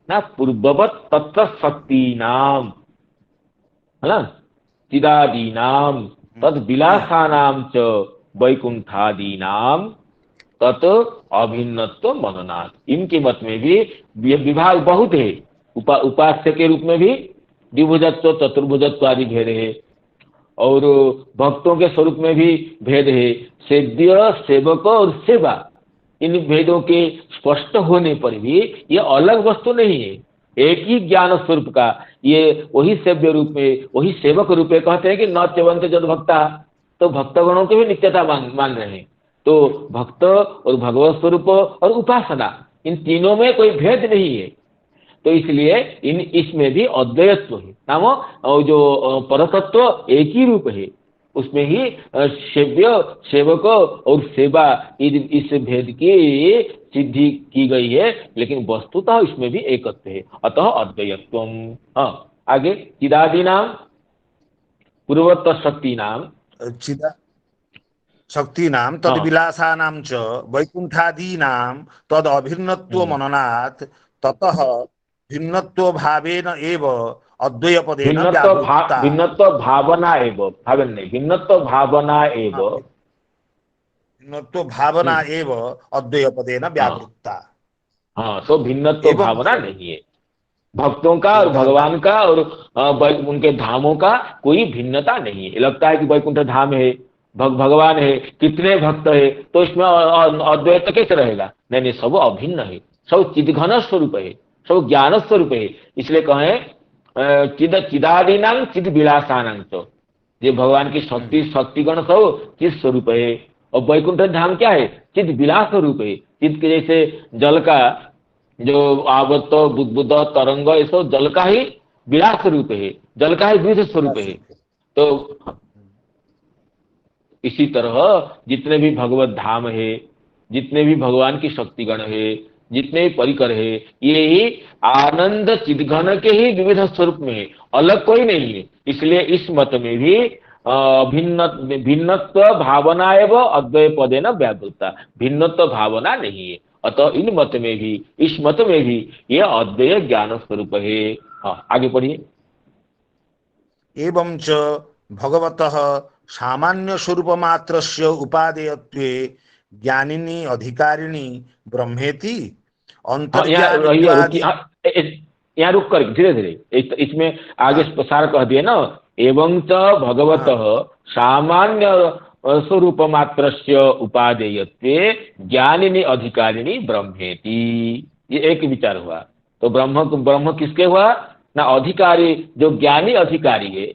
ना? पूर्ववत तत्व शक्ति नाम, है ना, चिदादी नाम, तद विलासा नाम च वैकुंठादी नाम तत् अभिन्नत्व मननात्। इनके मत में भी विभाग बहुत है। उपास्य के रूप में भी द्विभुजत्व चतुर्भुजत्व आदि भेद है, और भक्तों के स्वरूप में भी भेद है। सेव्य सेवक और सेवा, इन भेदों के स्पष्ट होने पर भी ये अलग वस्तु नहीं है, एक ही ज्ञान स्वरूप का ये वही सेव्य रूप में, वही सेवक रूप में। कहते हैं कि न च्यवन्ते जद भक्ता, तो भक्तगणों की भी नित्यता मान रहे हैं। तो भक्त और भगवत स्वरूप और उपासना, इन तीनों में कोई भेद नहीं है। तो इसलिए इसमें भी अद्वैत्व है, नाम जो परतत्व एक ही रूप है, उसमें ही सेव्य सेवक और सेवा इस भेद की सिद्धि की गई है। लेकिन वस्तुतः इसमें भी एकत्व है, अतः अद्वैत्वम। हाँ, आगे। चिदादि नाम पूर्वोत्तर शक्ति नाम, शक्तीनां तद्विलासानां च वैकुण्ठादीनां तद अभिन्नत्व मननात् ततः भिन्नत्व भावेन एव अद्वयपदेन व्यावृत्ता। भिन्नत्व भावना एव, भावन नहीं, भिन्नत्व भावना एव, भिन्नत्व भावना एव अद्वयपदेन व्यावृत्ता। हाँ, तो भिन्नत्व भावना नहीं है भक्तों का और भगवान का और उनके धामों का कोई भिन्नता नहीं है। लगता है कि वैकुंठ धाम है, भगवान है, कितने भक्त है, तो इसमें अद्वैत कैसे रहेगा? नहीं नहीं, सब अभिन्न है, सब चिदघन स्वरूप है, सब ज्ञान स्वरूप है। इसलिए कहें चिदादीनां चिद विलासानां, तो ये भगवान की शक्तिगण सब चिद स्वरूप है। और वैकुंठ धाम क्या है? चिद विलास स्वरूप है। चिद के जैसे जल का जो आवर्त बुद्ध तरंग, ये सब जल का ही विलास स्वरूप है, जल का ही विविध स्वरूप है। तो इसी तरह जितने भी भगवत धाम है, जितने भी भगवान की शक्तिगण है, जितने भी परिकर है, ये ही आनंद चिदघन के ही विविध स्वरूप में है, अलग कोई नहीं है। इसलिए इस मत में भी भिन्नत्व भावना एवं अद्वय पदे न व्यावृत्ता, भिन्नत्व भावना नहीं है। अतः इन मत में भी, इस मत में भी ये अद्वय ज्ञान स्वरूप है। हाँ, आगे पढ़िए। एवं च भगवतः सामान्य स्वरूप मात्रस्य उपादेयत्वे ज्ञानिनी अधिकारिणी ब्रह्मेति यहाँ रुक कर धीरे धीरे, इसमें आगे सारा कह दिए ना। एवं च भगवतः सामान्य स्वरूप मात्रस्य उपादेयत्वे ज्ञानिनी अधिकारिणी ब्रह्मेति, ये एक विचार हुआ। तो ब्रह्म किसके हुआ ना? अधिकारी, जो ज्ञानी अधिकारी है,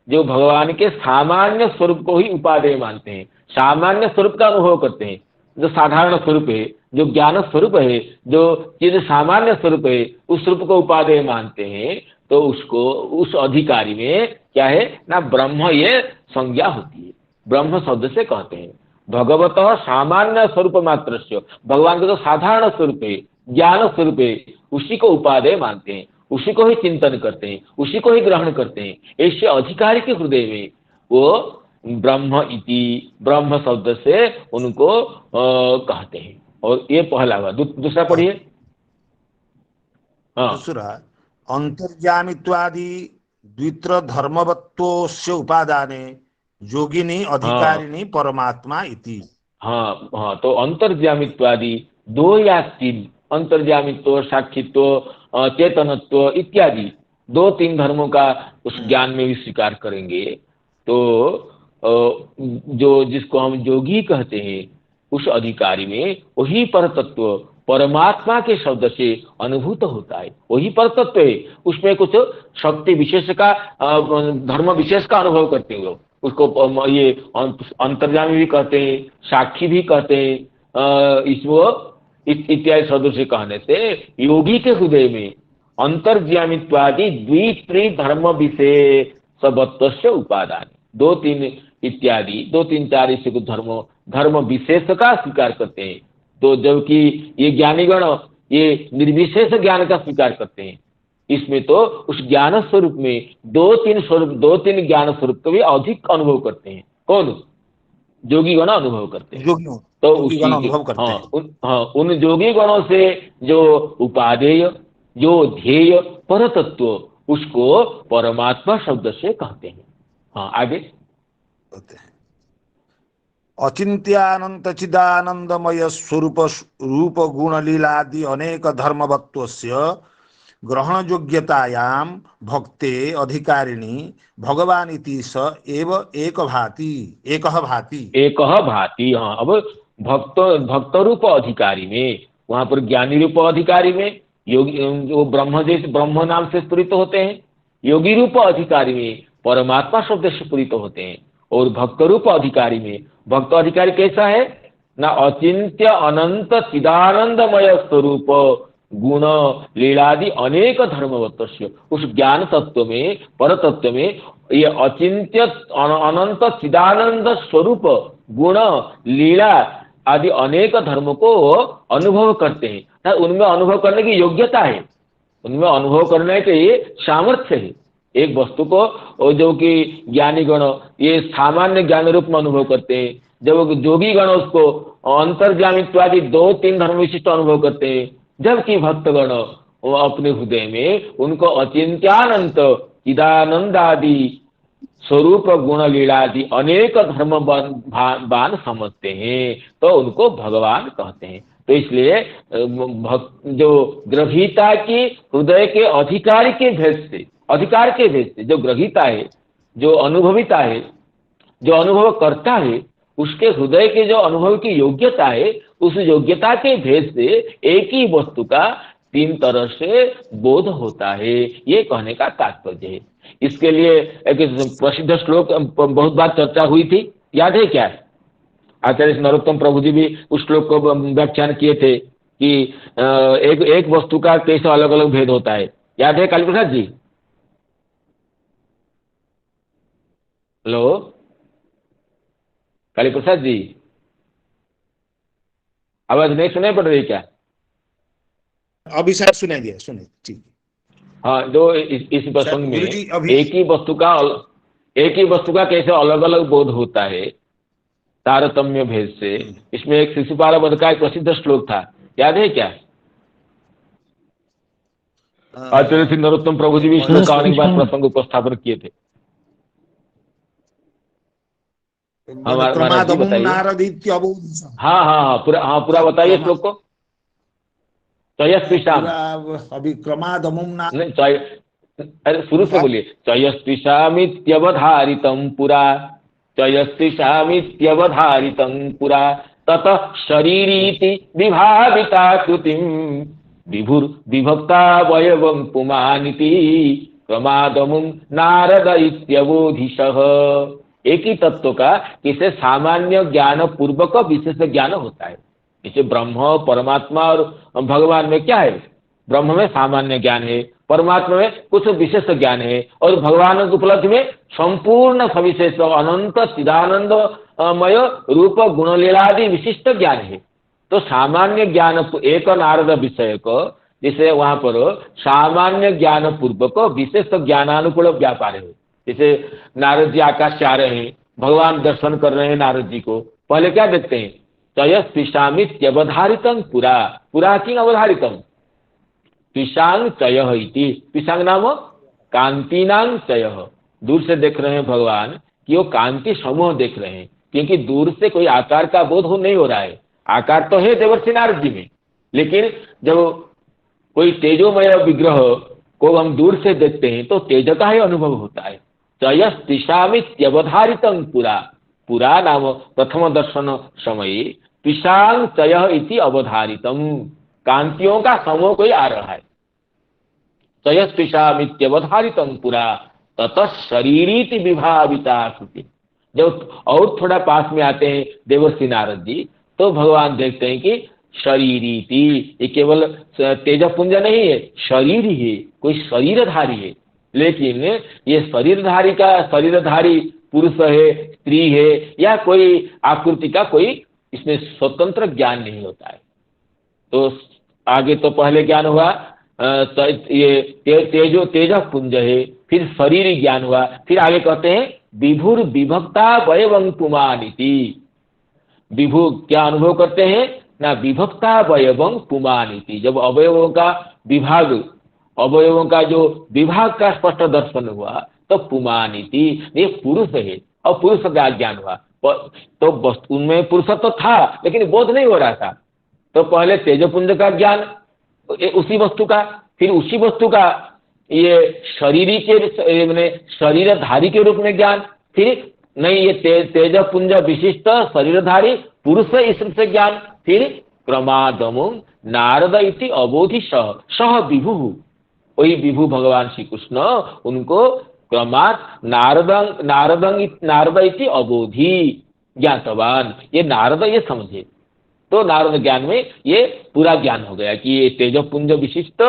जो भगवान के सामान्य स्वरूप को ही उपादेय मानते हैं, सामान्य स्वरूप का अनुभव करते हैं, जो साधारण स्वरूप है, जो ज्ञान स्वरूप है, जो चिद सामान्य स्वरूप है, उस स्वरूप को उपादेय मानते हैं, तो उसको, उस अधिकारी में क्या है ना? ब्रह्म ये संज्ञा होती है। ब्रह्म शब्द से कहते हैं भगवतः सामान्य स्वरूप मात्रस्य, भगवान का जो साधारण स्वरूप है, ज्ञान स्वरूप है, उसी को उपादेय मानते हैं, उसी को ही चिंतन करते हैं, उसी को ही ग्रहण करते हैं। ऐसे अधिकारी के हृदय में वो ब्रह्म इति, ब्रह्म शब्द से उनको कहते हैं। और ये पहला हुआ। दूसरा पढ़िए। दूसरा, अंतर्यामित्वादि द्वित्र धर्मवत्वस्य उपादाने योगिनी अधिकारिणी परमात्मा इति। हाँ हाँ, तो अंतर्यामित्वादि दो या तीन, अंतर्यामित्व, साक्षित्व, चेतनत्व इत्यादि 2-3 धर्मों का उस ज्ञान में भी स्वीकार करेंगे। तो जो जिसको हम योगी कहते हैं, उस अधिकारी में वही परतत्व परमात्मा के शब्द से अनुभूत होता है, वही परतत्व है। उसमें कुछ शक्ति विशेष का, धर्म विशेष का अनुभव करते हैं। उसको ये अंतर्यामी भी कहते हैं, साक्षी भी कहते हैं। इसको इत्यादि शब्दों से कहने से योगी के हृदय में अंतर्यामित्वादि द्वित्रि धर्म विशेषवत्वस्य उपादान, 2-3 इत्यादि, 2-3-4 इससे कुछ धर्म विशेष का स्वीकार करते हैं। तो जबकि ये ज्ञानीगण ये निर्विशेष ज्ञान का स्वीकार करते हैं, इसमें तो उस ज्ञान स्वरूप में 2-3 ज्ञान स्वरूप को भी अधिक अनुभव करते हैं। कौन? योगी गण अनुभव करते हैं। तो उसी उन योगी गणों से जो उपादेय, जो ध्येय परतत्व, उसको परमात्मा शब्द से कहते हैं। हाँ, आगे। अचिंत्यानंत चिदानंदमय स्वरूप रूप गुण लीलादि अनेक धर्मवत्वस्य ग्रहण योग्यतायां भक्ते अधिकारिणी भगवान इति स एव एकः भाति। हाँ, अब भक्त रूप अधिकारी में, वहां पर ज्ञानी रूप अधिकारी में योगी, जो ब्रह्म जैसे ब्रह्म नाम से स्फुरित होते हैं, योगी रूप अधिकारी में परमात्मा शब्द से स्फुरित होते हैं। और भक्त रूप अधिकारी में, भक्त अधिकारी कैसा है ना? अचिंत्य अनंत चिदानंदमय स्वरूप गुण लीलादि अनेक धर्मवत्वस्य, उस ज्ञान तत्व में, पर तत्व में ये अचिंत्य अनंत चिदानंद स्वरूप गुण लीला आदि अनेक धर्म को अनुभव करते हैं ना। उनमें अनुभव करने की योग्यता है, उनमें अनुभव करने के सामर्थ्य है। एक वस्तु को और जो कि ज्ञानी गण ये सामान्य ज्ञान रूप में अनुभव करते हैं, जब जोगी गण उसको अंतर्ज्ञामित्वादि 2-3 धर्म विशिष्ट अनुभव करते हैं, जबकि भक्तगण वो अपने हृदय में उनको अचिंत्यानंत चिदानंद आदि स्वरूप गुण लीलादि अनेक धर्म बान समझते हैं, तो उनको भगवान कहते हैं। तो इसलिए जो ग्रहीता की हृदय के अधिकारी के भेद से, अधिकार के भेद से जो ग्रहीता है, जो अनुभविता है, जो अनुभव करता है, उसके हृदय के जो अनुभव की योग्यता है, उस योग्यता के भेद से एक ही वस्तु का 3 तरह से बोध होता है, ये कहने का तात्पर्य है। इसके लिए एक प्रसिद्ध श्लोक बहुत बार चर्चा हुई थी, याद है क्या? आचार्य नरोत्तम प्रभु जी भी उस श्लोक को व्याख्यान किए थे कि एक वस्तु का कैसे अलग अलग भेद होता है, याद है काली प्रसाद जी? हेलो काली प्रसाद जी, आवाज नहीं सुनाई पड़ रही क्या? अभी शायद सुनाई दिया, सुनाई, ठीक। हाँ, जो इस प्रसंग में गुरुजी अभी एक ही वस्तु का कैसे अलग अलग बोध होता है तारतम्य भेद से, इसमें एक शिशुपाल वध का एक प्रसिद्ध श्लोक था, याद है क्या? आचार्य श्री नरोत्तम प्रभु जी भी श्लोक का अनेक बार प्रसंग उपस्थापन किए थे। हाँ, पूरा बताइए श्लोक को। चयस्पिशाम, अभी क्रमादमुम अरे शुरू से बोलिए। चयस्पिशामित्यवधारितं पुरा, चयस्पिशामित्यवधारितं पुरा, ततः शरीरीति विभाविताकृतिं विभुर्विभक्तावयवं पुमानिति क्रमादमुं नारद इत्यवोधिशः। एक ही तत्व का किसे सामान्य ज्ञान पूर्वक विशेष ज्ञान होता है। इसे ब्रह्म, परमात्मा और भगवान में क्या है? ब्रह्म में सामान्य ज्ञान है, परमात्मा में कुछ विशेष ज्ञान है, और भगवान की उपलब्धि में संपूर्ण सविशेष अनंत चिदानंदमय रूप गुणलीलादि विशिष्ट ज्ञान है। तो सामान्य ज्ञान एक नारद विषय को, जिसे वहां पर सामान्य ज्ञान पूर्वक विशेष ज्ञानानुकूल व्यापार है। जैसे नारद जी आकाश से आ रहे हैं, भगवान दर्शन कर रहे हैं नारद जी को, पहले क्या देखते हैं? चयस्पिशामित्यवधारितं पुरा, पुरा किं अवधारितं? पिशांग चयः इति, पिशांग नाम कांतिनांग चयः। दूर से देख रहे हैं भगवान कि वो कांति समूह देख रहे हैं, क्योंकि दूर से कोई आकार का बोध नहीं हो रहा है। आकार तो है देवर्षि नारद जी में, लेकिन जब कोई तेजोमय विग्रह को हम दूर से देखते हैं तो तेज का ही अनुभव होता है। चयस्पिशामित्यवधारितं पुरा, पुरा नाम प्रथम दर्शन समय पिशांग चयः इति अवधारितम, कांतियों का समूह कोई आ रहा है। चयस्पिशामित्यवधारितं पुरा ततः शरीरीति विभाविताकृति। जब और थोड़ा पास में आते हैं देवर्षि नारद जी, तो भगवान देखते हैं कि शरीरीति, ये केवल तेजपुंज नहीं है, शरीर ही है, कोई शरीरधारी है। लेकिन ये शरीरधारी पुरुष है, स्त्री है, या कोई आकृति का कोई इसमें स्वतंत्र ज्ञान नहीं होता है। तो आगे तो पहले ज्ञान हुआ ये तेज पुंज है, फिर शरीर ज्ञान हुआ, फिर आगे कहते हैं विभुर विभक्ता वयवं पुमानिति। विभु क्या अनुभव करते हैं ना? विभक्ता वयवं पुमानिति। जब अवयवों का विभाग, अवयवों का जो विभाग का स्पष्ट दर्शन हुआ तो पुमानिति, ये पुरुष है और पुरुष का ज्ञान हुआ। तो उनमें पुरुषत्व तो था लेकिन बोध नहीं हो रहा था। तो पहले तेजपुंज का ज्ञान उसी वस्तु का, फिर उसी वस्तु का ये शरीरी के मैंने शरीरधारी के रूप में ज्ञान, फिर नहीं ये तेजपुंज विशिष्ट शरीरधारी पुरुष है इस रूप से ज्ञान, फिर क्रमादमुं नारद इति अबोधि सह विभु, वही विभु भगवान श्री कृष्ण उनको क्रमात् नारद इति अबोधि ज्ञातवान, ये नारद ये समझे। तो नारद ज्ञान में ये पूरा ज्ञान हो गया कि ये तेजपुंज विशिष्ट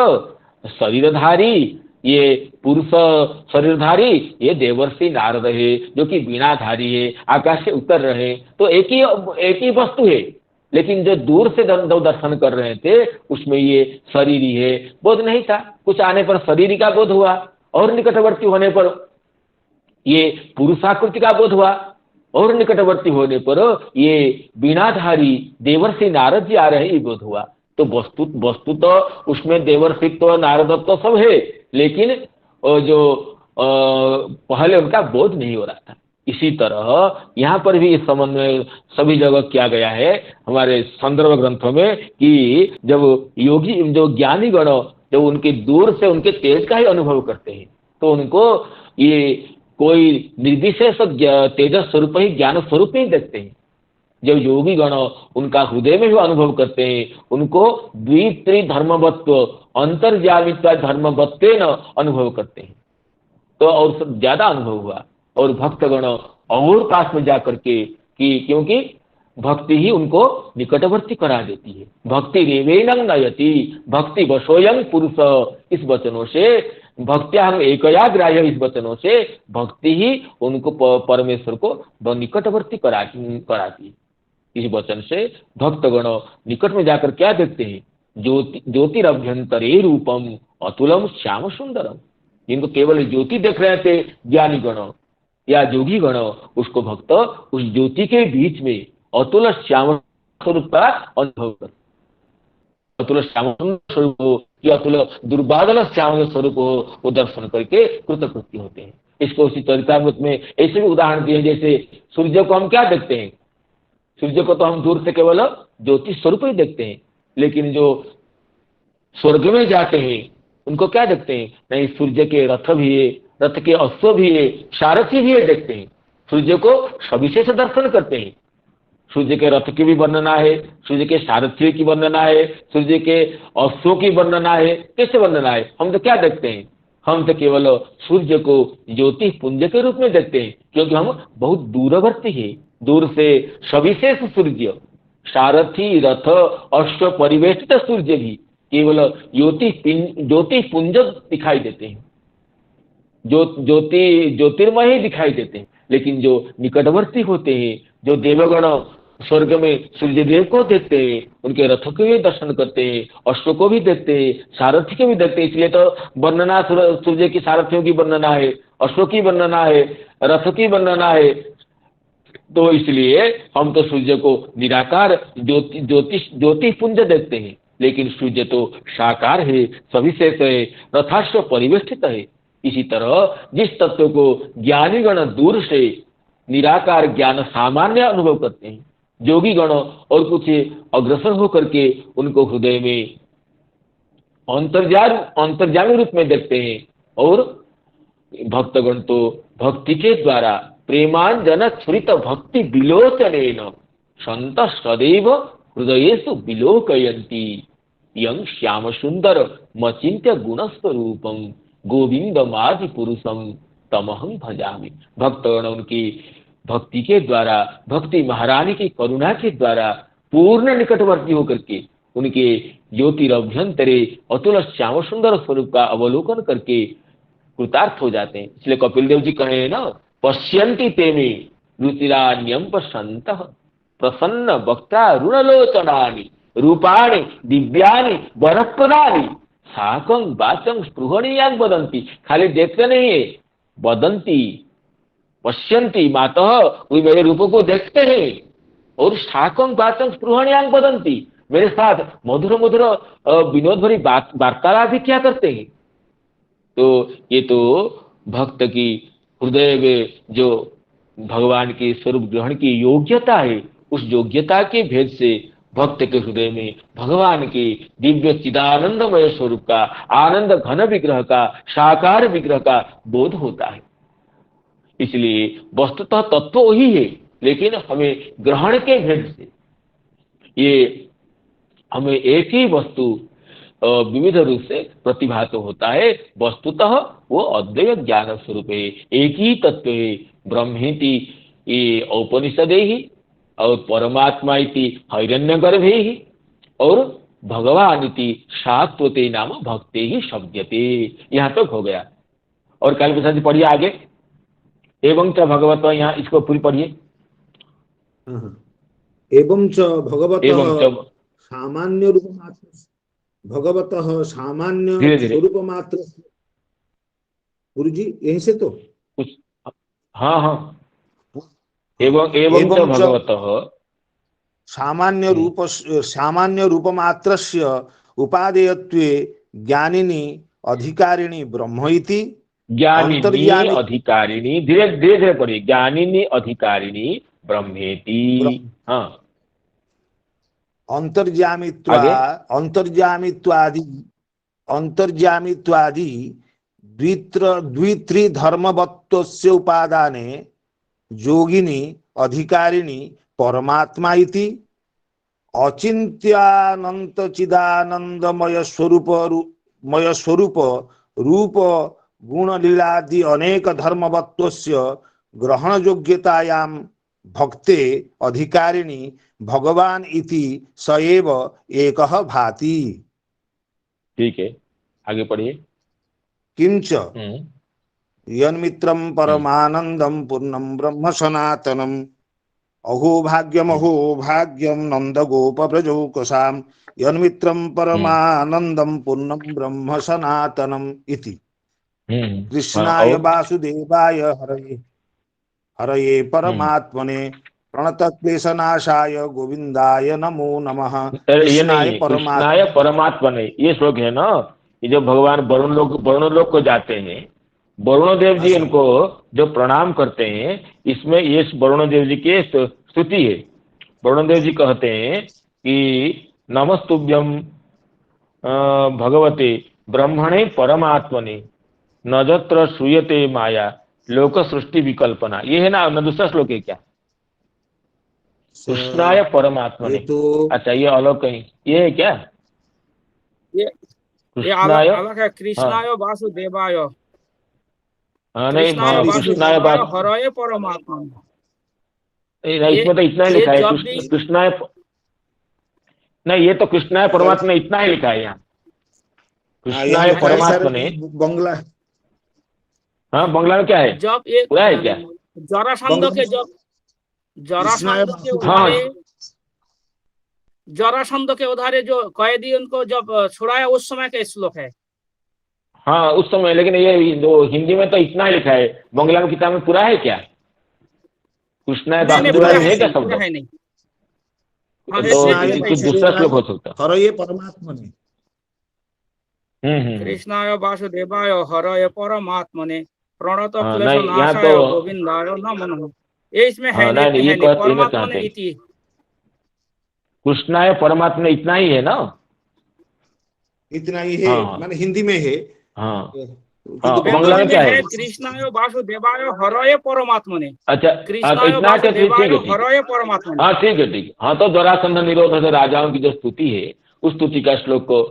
शरीरधारी, ये पुरुष शरीरधारी, ये देवर्षि नारद है जो कि वीणाधारी है, आकाश से उतर रहे। तो एक ही वस्तु है, लेकिन जो दूर से दर्शन कर रहे थे उसमें ये शरीरी है बोध नहीं था। कुछ आने पर शरीरी का बोध हुआ, और निकटवर्ती होने पर ये पुरुषाकृति का बोध हुआ, और निकटवर्ती होने पर ये बीणाधारी देवर्षि नारद जी आ रहे हैं ये बोध हुआ। तो वस्तु तो उसमें देवर्षित्व नारदत्व सब है, लेकिन जो पहले उनका बोध नहीं हो रहा था। इसी तरह यहाँ पर भी इस संबंध में सभी जगह किया गया है हमारे संदर्भ ग्रंथों में कि जब योगी जो ज्ञानी गण जब उनके दूर से उनके तेज का ही अनुभव करते हैं तो उनको ये कोई निर्विशेष तेजस स्वरूप ही ज्ञान स्वरूप ही देखते हैं। जब योगी गण उनका हृदय में भी अनुभव करते हैं, उनको द्वित्री धर्मवत्व अंतर्जामित्व धर्मवत्वेन अनुभव करते हैं, तो और सब ज्यादा अनुभव हुआ। और भक्तगण और पास में जाकर के कि क्योंकि भक्ति ही उनको निकटवर्ती करा देती है। भक्ति रेवेनं नयति भक्ति वशोयं पुरुष, इस वचनों से भक्त्याहं एकया ग्राह्य, इस वचनों से भक्ति ही उनको परमेश्वर को निकटवर्ती कराती। इस वचन से भक्तगण निकट में जाकर क्या देखते हैं? ज्योतिरभ्यंतरे रूपम अतुलम श्याम सुंदरम। जिनको केवल ज्योति देख रहे थे ज्ञानी गण या जोगी गण, उसको भक्त उस ज्योति के बीच में अतुल श्याम स्वरूप का अनुभव कर, अतुल श्याम स्वरूप हो या अतुल दुर्बादल श्याम स्वरूप हो, वो दर्शन करके कृतकृत्य होते हैं। इसको उसी चरितामृत में ऐसे भी उदाहरण दिए, जैसे सूर्य को हम क्या देखते हैं? सूर्य को तो हम दूर से केवल ज्योति स्वरूप ही देखते हैं, लेकिन जो स्वर्ग में जाते हैं उनको क्या देखते हैं? नहीं, सूर्य के रथ भी है, रथ के अश्व भी है, सारथी भी है, देखते हैं। सूर्य को सविशेष दर्शन करते हैं। सूर्य के रथ की भी वर्णना है, सूर्य के सारथी की वर्णना है, सूर्य के अश्वों की वर्णना है। कैसे वर्णना है? हम तो क्या देखते हैं? हम तो केवल सूर्य को ज्योति पुंज के रूप में देखते हैं, क्योंकि हम बहुत दूरवर्ती है। दूर से सविशेष सूर्य, सारथी, रथ, अश्व परिवेष्टित सूर्य भी केवल ज्योति पुंज दिखाई देते हैं, ज्योतिर्मय ही दिखाई देते हैं। लेकिन जो निकटवर्ती होते हैं, जो देवगण स्वर्ग में सूर्यदेव को देखते हैं, उनके रथों के भी दर्शन करते हैं, अश्व को भी देखते हैं, सारथी को भी देखते हैं। इसलिए तो वर्णना सूर्य की सारथियों की वर्णना है, अश्व की वर्णना है, रथ की वर्णना है। तो इसलिए हम तो सूर्य को निराकार ज्योति पुंज देखते हैं, लेकिन सूर्य तो साकार है, सविशेष है, रथाश्व परिवेष्टित है। इसी तरह जिस तत्व को ज्ञानी गण दूर से निराकार ज्ञान सामान्य अनुभव करते हैं, योगी गण और कुछ अग्रसर होकर के उनको हृदय में अंतर्जामी रूप में देखते हैं, और भक्तगण तो भक्ति के द्वारा प्रेमांजन छुरित भक्ति विलोचनेन संत सदैव हृदयेषु विलोकयन्ति यं श्याम सुंदर मचिन्त्य गुणस्वरूपम गोविंदमादि पुरुषम तमहं भजामि। भक्तगण उनकी भक्ति के द्वारा, भक्ति महारानी की करुणा के द्वारा पूर्ण निकटवर्ती होकर के उनके ज्योतिरभ्यंतरे अतुल श्याम सुंदर स्वरूप का अवलोकन करके कृतार्थ हो जाते हैं। इसलिए कपिल देव जी कहे हैं ना, पश्यन्ति ते मे रुचिरान्यं पश्यन्तः प्रसन्न वक्ता रुणलोचनानि रूपाणि दिव्यानि वरप्रदानि साकं वाचं स्पृहणीयां वदन्ति। खाली देखते नहीं है, वदन्ति, पश्यन्ति, मातः वे मेरे रूप को देखते हैं, और साकं वाचं स्पृहणीयां वदन्ति, मेरे साथ मधुर मधुर विनोद भरी वार्तालाप भी क्या करते हैं। तो ये तो भक्त की हृदय में जो भगवान के स्वरूप ग्रहण की योग्यता है, उस योग्यता के भेद से भक्त के हृदय में भगवान के दिव्य चिदानंदमय स्वरूप का, आनंद घन विग्रह का, साकार विग्रह का बोध होता है। इसलिए वस्तुतः तत्व वही है, लेकिन हमें ग्रहण के भेद से ये हमें एक ही वस्तु विविध रूप से प्रतिभात होता है। वस्तुतः वो अद्वैत ज्ञान स्वरूप है, एक ही तत्व है। ब्रह्मेति ये औपनिषदे ही, और परमात्मा इति हिरण्यगर्भे ही, और भगवान इति शाश्वते नाम भक्ते ही शब्दते। यहाँ तक हो गया। और काल प्रसाद जी पढ़िए आगे, एवं च भगवत, यहाँ इसको पूरी पढ़िए। एवं च भगवत एवं च सामान्य रूप मात्र, भगवतः सामान्य धीरे धीरे स्वरूप मात्र गुरुजी यहीं से तो कुछ, हाँ हाँ, एवं एवं च एवं च भगवतः सामान्य रूप मात्रस्य उपादेयत्वे ज्ञानिनी अधिकारिणी ब्रह्म इति ज्ञानिनी अंतर्यामी अधिकारिणी, धीरे धीरे धीरे पढ़िए, ज्ञानिनी अधिकारिणी ब्रह्मेति। ब्रह्म हाँ, अंतर्यामित्वा आगे। अंतर्यामित्वादि अंतर्यामित्वादि द्वित्रिधर्मवत्वस्य उपादाने योगिनी अधिकारिणी परमात्मा इति अचिंत्यानंत चिदानंदमय स्वरूप रूप गुण लीलादि अनेक धर्मवत्वस्य ग्रहण योग्यतायां भक्ते अधिकारिणी भगवान इति सएव एकः भाति। ठीक है, आगे पढ़िए। किंच यन्मित्रं परमानंदं पूर्णं ब्रह्म सनातनम अहो भाग्यम नंद गोप प्रजोकसाम यन्मित्रं परमानंदं पूर्णं ब्रह्म सनातनम इति कृष्णाय और वासुदेवाय हरये परमात्मने प्रणतक्लेशनाशाय गोविंदाय नमो नमः। ये कृष्णाय नहीं, कृष्णाय परमात्मा नहीं, ये श्लोक है ना, ये जो भगवान वरुण लोक को जाते हैं, वरुण देव जी इनको जो प्रणाम करते हैं, इसमें ये वरुण देव जी की स्तुति है। वरुण देव जी कहते हैं कि नमस्तुभ्यं भगवते ब्रह्मणे परमात्मने नजत्र श्रूयते माया लोक सृष्टि विकल्पना, ये है ना दूसरा श्लोक है क्या? कृष्णाय परमात्मने, तो अच्छा ये अलग कहीं, ये है क्या? ये कृष्णाय, अलग है। कृष्णाय वासुदेवाय, हाँ नहीं, कृष्णाय कृष्णाय वासुदेवाय हरये परमात्मा। इसमें तो इतना ही लिखा है, कृष्णाय, नहीं ये तो कृष्णाय परमात्मा इतना ही लिखा है यहाँ, कृष्णाय परमात्मा ने। बंगला, हाँ बंगला में क्या है? जब एक पूरा है क्या? जरासंध के जब जरासंध के उधारे जो कैदी उनको जब छुड़ाया उस समय का श्लोक है। हाँ उस समय, लेकिन ये दो हिंदी में तो इतना ही लिखा है, बंगला में किताब में पूरा है क्या? कृष्णाय वासुदेवाय है क्या शब्द? नहीं, तो कुछ दूसरा श्लोक हो सकता है। हरये परमात्मा ने, कृष्णाय वासुदेवाय हरये परमात्मने प्रणत नहीं, यहाँ क्लेशनाशाय तो गोविंदाय नमो नमः, ये इसमें है नहीं, नहीं, ये परमात्मा ने इति। कृष्णाय परमात्मा इतना ही है ना, इतना ही है, माने हिंदी में है। हाँ बंगला में क्या है? कृष्णाय वासुदेवाय हरये परमात्मने। अच्छा कृष्णाय इतना वासुदेवाय हरये परमात्मने। हाँ ठीक है, ठीक है। हाँ तो जरासंध निरोध से राजाओं की जो स्तुति है, उस स्तुति का श्लोक को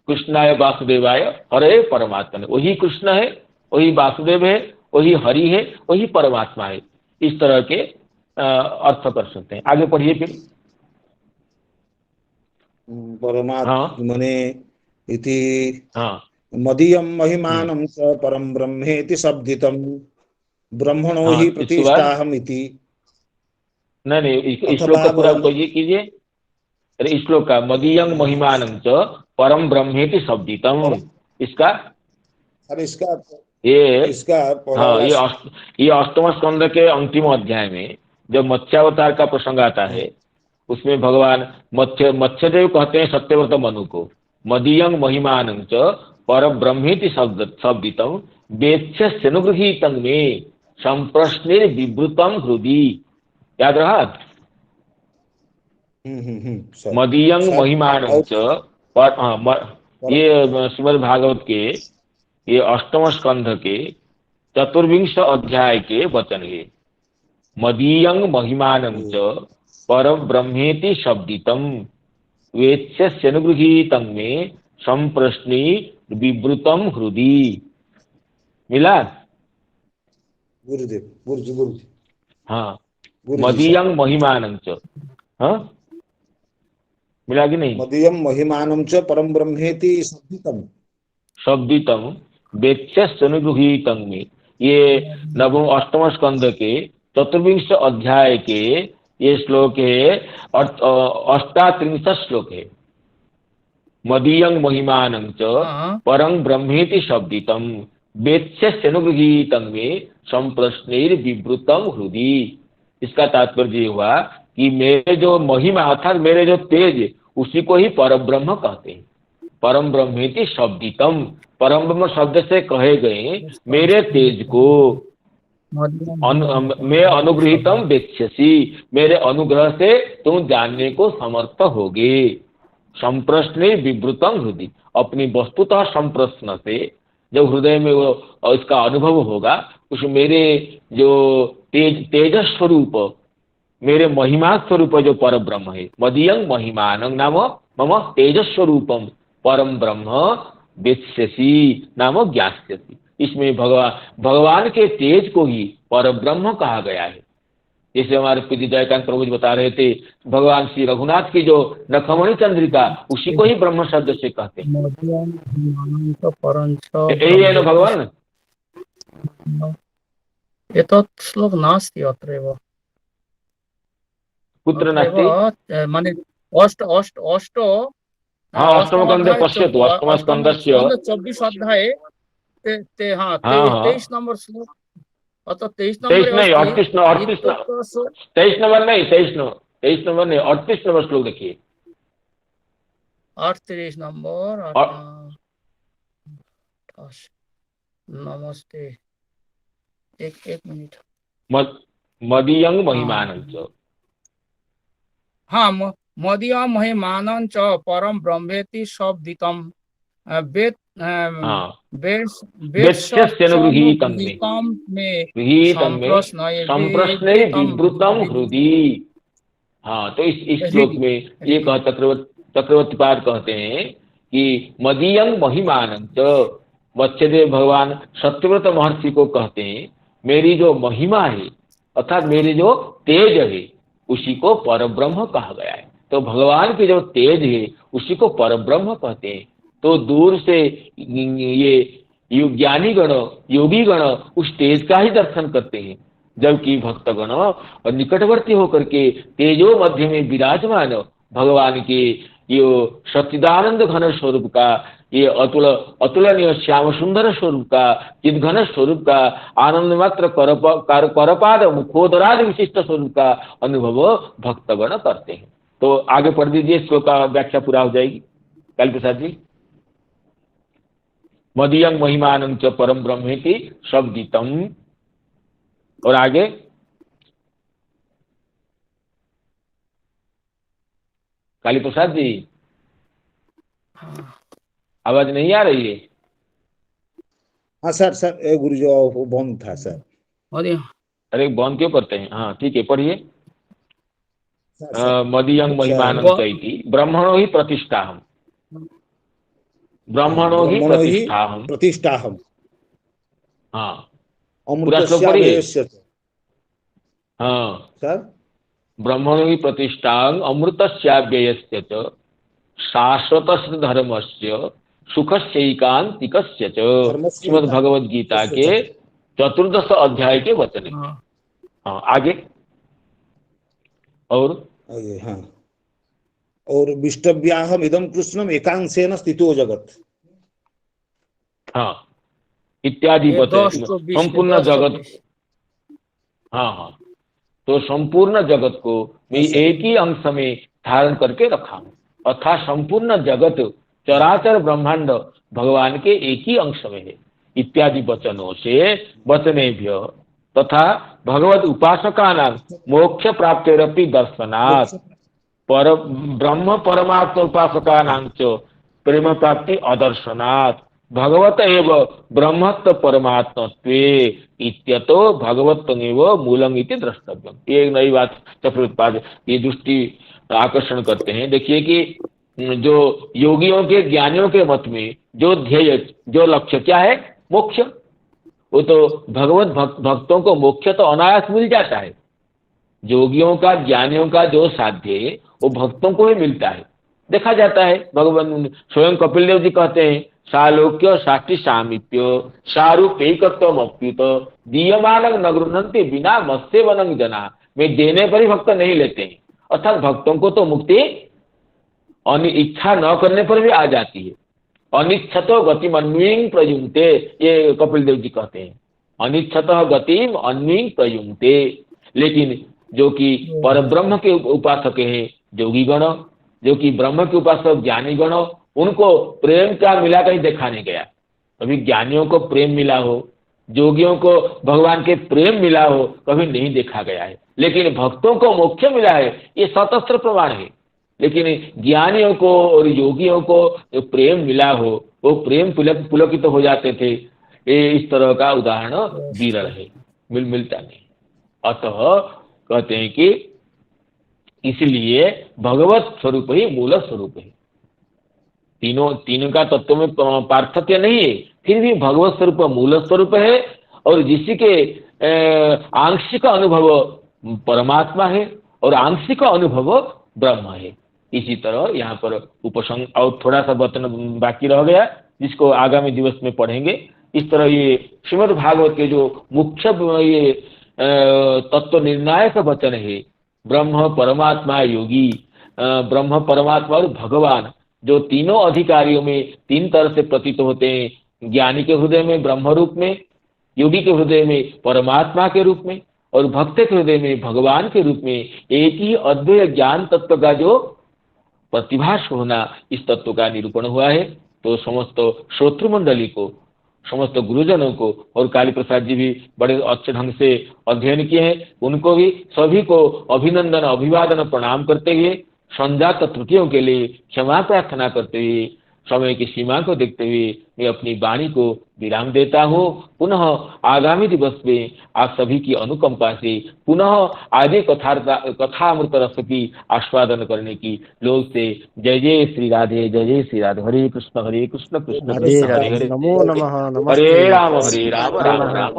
कृष्णाय वासुदेवाय हरये परमात्मा ने, वही कृष्ण है, वही वासुदेव है, वही हरि है, वही परमात्मा है, इस तरह के अर्थ कर सकते हैं। आगे पढ़िए फिर। परमात्मने इति हाँ मदीयं महिमानं च परं ब्रह्मेति शब्दितं ब्रह्मणो हि प्रतिष्ठाहम् इति। नहीं, इस श्लोक का पूरा कीजिए। अरे इस श्लोक का मदीयं महिमानं च परम ब्रह्मेति शब्दितम, इसका हाँ, ये अष्टम स्कंद के अंतिम अध्याय में जब मत्स्यावतार का प्रसंग आता है, उसमें भगवान मत्स्यदेव कहते हैं सत्यव्रत मनु को, मदीयं महिमानं च पर ब्रह्मेति शब्दितम वेत्स्यनुगृहीतं मे संप्रश्ने विवृतम हृदि। याद रहा? मदीयं महिमानं च ये श्रीमद् भागवत के ये अष्टम स्कंध के 24 अध्याय के वचन है। मदीयं महिमानं च परम ब्रह्मेति शब्दितम वेत्स्यनुगृहीतं मे संप्रश्ने विवृतम हृदि। मिला? गुरुदेव हाँ, मदीयं महिमानं च, हाँ मिला कि नहीं? मदीयं महिमानं च परम ब्रह्मेति शब्दितम वेत्स्यनुगृहीतं मे, ये नवम अष्टम स्कंद के 24 अध्याय के ये श्लोक है, 38 श्लोक है। मदीयं महिमानं च परं ब्रह्मेति शब्दितम वेत्स्यनुगृहीतं में संप्रश्नैर विवृतम हृदि। इसका तात्पर्य ये हुआ कि मेरे जो महिमा अर्थात मेरे जो तेज उसी को ही परब्रह्म कहते हैं। परम ब्रह्मेति शब्दितम, परम ब्रह्म शब्द से कहे गए मेरे तेज को मैं अनुग्रहितम वेत्स्यसि, मेरे अनुग्रह से तुम जानने को समर्थ होगे। संप्रश्ने विवृतम हृदय, अपनी वस्तुतः संप्रश्न से जब हृदय में वो इसका अनुभव होगा, उस मेरे जो तेजस स्वरूप, मेरे महिमा स्वरूप जो पर ब्रह्म है, मदीयं महिमानं नाम मम तेजस स्वरूपम परम ब्रह्म वेत्स्यसि नाम ज्ञास्यसि। इसमें भगवान के तेज को ही पर ब्रह्म कहा गया है। जैसे हमारे पूज्य जयकांत प्रभु जी बता रहे थे, भगवान श्री रघुनाथ की जो नखमणि चंद्रिका उसी को ही ब्रह्म शब्द से कहते हैं। यही है ना भगवान। एतत् श्लोक नास्ति अत्रैव। कुत्र नास्ति माने अष्ट अष्ट अष्ट हाँ अष्टमस्कन्धे पश्यतु, अष्टमस्कन्धस्य 24 अध्याय 23 नंबर श्लोक, अतः 23 नंबर नहीं 38 नंबर नहीं, 23 नंबर नहीं, 38 नंबर श्लोक देखिए। 38 नंबर नमस्ते, एक मिनट। मदीयं महिमानं च, हाँ मदीयं महिमानं च परम ब्रह्मेति शब्दितम वेत्स्यनुगृहीतं में संप्रश्ने विवृतम हृदि। हाँ, तो इस श्लोक में ये चक्रवर्ती पाद कहते हैं कि मदीयं महिमानं च, वत्स्यदेव भगवान सत्यव्रत महर्षि को कहते हैं मेरी जो महिमा है अर्थात मेरी जो तेज है उसी को परब्रह्म कहा गया है। तो भगवान की जो तेज है उसी को परब्रह्म कहते हैं। तो दूर से ये ज्ञानी गण, योगी गण उस तेज का ही दर्शन करते हैं, जबकि भक्तगण और निकटवर्ती होकर के तेजो मध्य में विराजमान भगवान के ये सच्चिदानंद घन स्वरूप का, ये अतुलनीय श्याम सुंदर स्वरूप का, चिद्घन स्वरूप का, आनंद मात्र करपाद मुखोदराद विशिष्ट स्वरूप का अनुभव भक्तगण करते हैं। तो आगे पढ़ दीजिए, श्लोक का व्याख्या पूरा हो जाएगी। काली प्रसाद जी। मदीयं महिमानं च परम ब्रह्मेति शब्दितम, और आगे काली प्रसाद जी आवाज नहीं आ रही है? हाँ सर गुरु जी वो बंद था सर। अरे बंद क्यों करते हैं? हाँ ठीक है, पढ़िए। मदीयं महिमानं च इति ब्रह्मणो हि प्रतिष्ठाहम्, ब्रह्मणो ही प्रतिष्ठाहम्। हाँ पूरा श्लोक पढ़िए। हाँ सर, ब्रह्मणो ही प्रतिष्ठां अमृतस्याव्ययस्य च शाश्वतस्य धर्मस्य सुखस्यैकान्तिकस्य च, श्रीमद् भगवद गीता के 14 अध्याय के वचन। हाँ आगे। और हाँ, और विष्टव्याहम इदं कृष्णम एकांशेन स्थितो जगत। हाँ इत्यादि संपूर्ण जगत। हाँ, तो संपूर्ण जगत को मैं एक ही अंश में धारण करके रखा हूँ, अर्थात संपूर्ण जगत चराचर ब्रह्मांड भगवान के एक ही अंश में है। इत्यादि वचनों से वचनेभ्य तथा भगवद उपासकानां मोक्ष प्राप्तिरपि दर्शनात् पर ब्रह्म परमात्म उपासकानां च प्रेम प्राप्ति अदर्शनात् भगवत एव ब्रह्मत्व परमात्मत्वे इत्यतो भगवत्तमेव मूलम इति द्रष्टव्यम। ये एक नई बात चक्रवर्ती ये दृष्टि आकर्षण करते हैं। देखिए कि जो योगियों के, ज्ञानियों के मत में जो ध्येय, जो लक्ष्य क्या है? मोक्ष। वो तो भगवत भक्तों को मोक्ष तो अनायास मिल जाता है। योगियों का, ज्ञानियों का जो साध्य है वो भक्तों को ही मिलता है। देखा जाता है, भगवान स्वयं कपिल देव जी कहते हैं सालोक्य साष्टि सामीप्य सारूपेकत्वम अप्युत दीयमानं न गृह्णन्ति बिना मत्स्यवनं जना। मैं देने पर ही भक्त नहीं लेते हैं, अर्थात भक्तों को तो मुक्ति इच्छा न करने पर भी आ जाती है। अनिच्छतो गतिम अन्वीं प्रयुंक्ते, ये कपिल देव जी कहते हैं, अनिच्छतः गतिम अन्वीं प्रयुंक्ते। लेकिन जो कि पर ब्रह्म के उपासक हैं, जोगी गण, जो कि ब्रह्म के उपासक ज्ञानी गण, उनको प्रेम का मिला कहीं देखा नहीं गया। कभी ज्ञानियों को प्रेम मिला हो, जोगियों को भगवान के प्रेम मिला हो, कभी नहीं देखा गया है। लेकिन भक्तों को मोक्ष मिला है, ये सतस्त्र प्रमाण है। लेकिन ज्ञानियों को और योगियों को जो प्रेम मिला हो, वो प्रेम पुलकित हो जाते थे। ये इस तरह का उदाहरण विरल है, मिलता नहीं। अतः कहते हैं कि इसलिए भगवत स्वरूप ही मूल स्वरूप है। तीनों का तत्व में पार्थक्य नहीं है, फिर भी भगवत स्वरूप मूल स्वरूप है, और जिसी के आंशिक अनुभव परमात्मा है और आंशिक अनुभव ब्रह्म है। इसी तरह यहाँ पर उपसंग और थोड़ा सा वचन बाकी रह गया, जिसको आगामी दिवस में पढ़ेंगे। इस तरह ये श्रीमद् भागवत के जो मुख्य ये तत्व निर्णायक वचन है, ब्रह्म परमात्मा योगी, ब्रह्म परमात्मा और भगवान, जो तीनों अधिकारियों में तीन तरह से प्रतीत होते हैं। ज्ञानी के हृदय में ब्रह्म रूप में, योगी के हृदय में परमात्मा के रूप में, और भक्त के हृदय में भगवान के रूप में एक ही अद्वैय ज्ञान तत्व का जो प्रतिभास होना, इस तत्व का निरूपण हुआ है। तो समस्त श्रोतृ मंडली को, समस्त गुरुजनों को, और काली प्रसाद जी भी बड़े अच्छे ढंग से अध्ययन किए हैं, उनको भी सभी को अभिनंदन अभिवादन प्रणाम करते हुए, संजात त्रुटियों के लिए क्षमा प्रार्थना करते हुए, समय की सीमा को देखते हुए मैं अपनी वाणी को विराम देता हूँ। पुनः आगामी दिवस में आप सभी की अनुकंपा से पुनः आगे कथामृत रस की आस्वादन करने की लोग से जय जय श्री राधे, जय जय श्री राधे। हरे कृष्ण कृष्ण कृष्ण हरे हरे राधे, हरे, नमो नमः, हरे नमस्ते। राम राम राम।